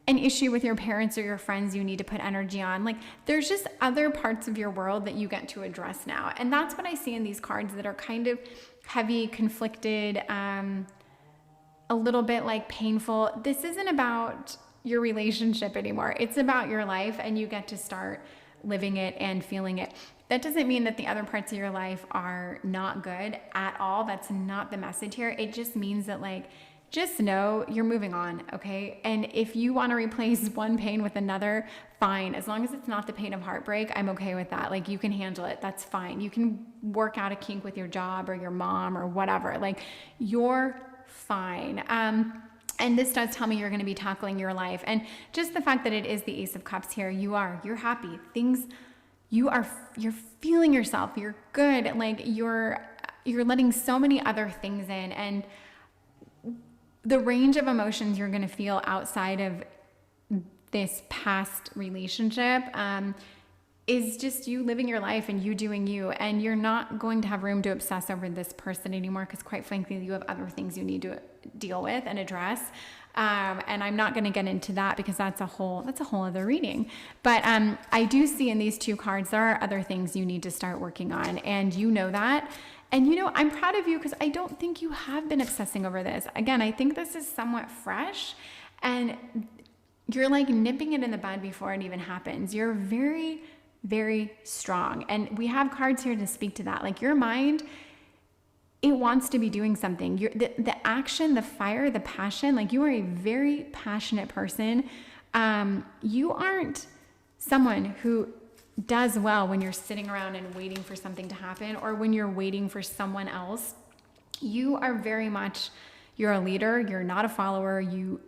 an issue with your parents or your friends you need to put energy on. Like there's just other parts of your world that you get to address now. And that's what I see in these cards that are kind of heavy, conflicted, a little bit like painful. This isn't about your relationship anymore. It's about your life, and you get to start living it and feeling it. That doesn't mean that the other parts of your life are not good at all. That's not the message here. It just means that like, just know you're moving on, okay? And if you want to replace one pain with another, fine. As long as it's not the pain of heartbreak, I'm okay with that. Like you can handle it. That's fine. You can work out a kink with your job or your mom or whatever. Like you're fine. And this does tell me you're going to be tackling your life. And just the fact that it is the Ace of Cups here, you're happy. You're feeling yourself. You're good. Like you're letting so many other things in, and the range of emotions you're going to feel outside of this past relationship, is just you living your life and you doing you, and you're not going to have room to obsess over this person anymore, because quite frankly, you have other things you need to deal with and address. And I'm not going to get into that because that's a whole other reading. But I do see in these 2 cards, there are other things you need to start working on, and you know that. And you know, I'm proud of you because I don't think you have been obsessing over this. Again, I think this is somewhat fresh, and you're like nipping it in the bud before it even happens. You're very, very strong. And we have cards here to speak to that. Like your mind, it wants to be doing something. The action, the fire, the passion, like you are a very passionate person. You aren't someone who does well when you're sitting around and waiting for something to happen, or when you're waiting for someone else. You are very much, you're a leader. You're not a follower. You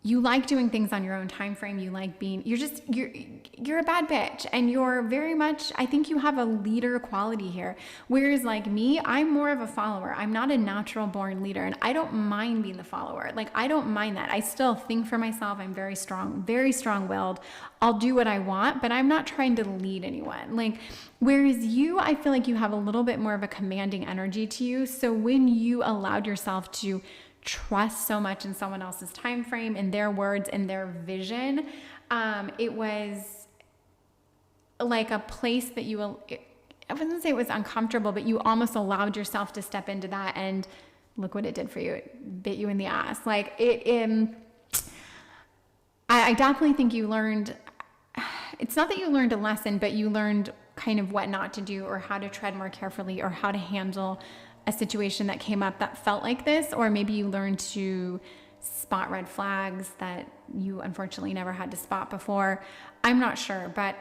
you like doing things on your own time frame. You like being, you're a bad bitch, and you're very much, I think you have a leader quality here. Whereas like me, I'm more of a follower. I'm not a natural born leader, and I don't mind being the follower. Like, I don't mind that. I still think for myself. I'm very strong-willed. I'll do what I want, but I'm not trying to lead anyone. Like, whereas you, I feel like you have a little bit more of a commanding energy to you. So when you allowed yourself to trust so much in someone else's time frame, in their words, in their vision, it was like a place that I wouldn't say it was uncomfortable, but you almost allowed yourself to step into that, and look what it did for you. It bit you in the ass. Like, I definitely think you learned, it's not that you learned a lesson, but you learned kind of what not to do, or how to tread more carefully, or how to handle a situation that came up that felt like this. Or maybe you learned to spot red flags that you unfortunately never had to spot before. I'm not sure, but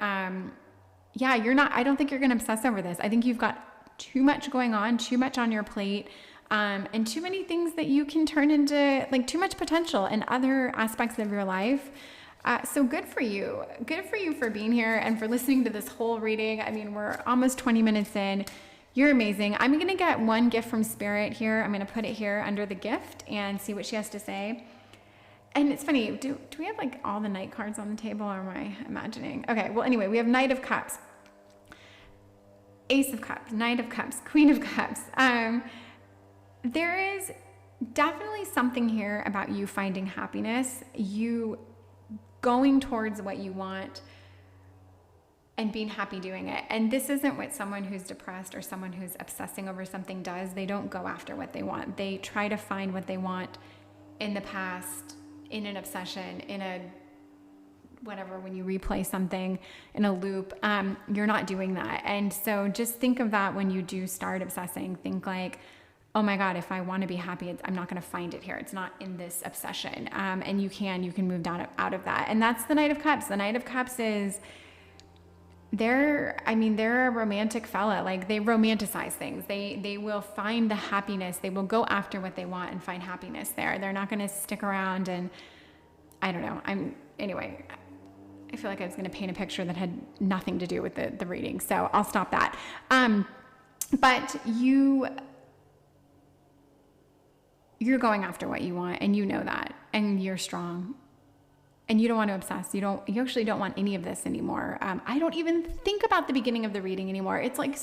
yeah, I don't think you're going to obsess over this. I think you've got too much going on, too much on your plate, and too many things that you can turn into, like, too much potential in other aspects of your life. So good for you. Good for you for being here and for listening to this whole reading. I mean, we're almost 20 minutes in. You're amazing. I'm going to get one gift from Spirit here. I'm going to put it here under the gift and see what she has to say. And it's funny, do we have like all the Knight cards on the table, or am I imagining? Okay, well, anyway, we have Knight of Cups, Ace of Cups, Knight of Cups, Queen of Cups. There is definitely something here about you finding happiness, you going towards what you want, and being happy doing it. And this isn't what someone who's depressed or someone who's obsessing over something does. They don't go after what they want. They try to find what they want in the past, in an obsession, in a whatever, when you replay something in a loop. You're not doing that. And so just think of that when you do start obsessing. Think like, oh my God, if I want to be happy, I'm not going to find it here. It's not in this obsession. And you can move down out of that. And that's the Knight of Cups. The Knight of Cups is, they're a romantic fella. Like, they romanticize things. They will find the happiness. They will go after what they want and find happiness there. They're not going to stick around. And I don't know. Anyway, I feel like I was going to paint a picture that had nothing to do with the reading. So I'll stop that. But you're going after what you want, and you know that, and you're strong. And you don't want to obsess. You actually don't want any of this anymore. I don't even think about the beginning of the reading anymore. It's like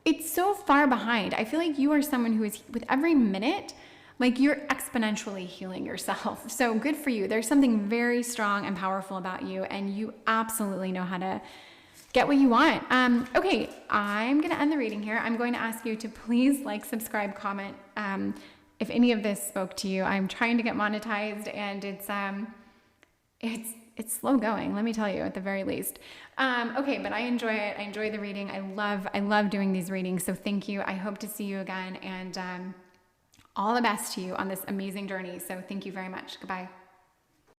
it's so far behind. I feel like you are someone who is, with every minute, like, you're exponentially healing yourself. So good for you. There's something very strong and powerful about you, and you absolutely know how to get what you want. Okay, I'm going to end the reading here. I'm going to ask you to please like, subscribe, comment. If any of this spoke to you, I'm trying to get monetized, and it's slow going, let me tell you, at the very least. Okay, but I enjoy it. I enjoy the reading. I love doing these readings. So thank you. I hope to see you again, and all the best to you on this amazing journey. So thank you very much. Goodbye.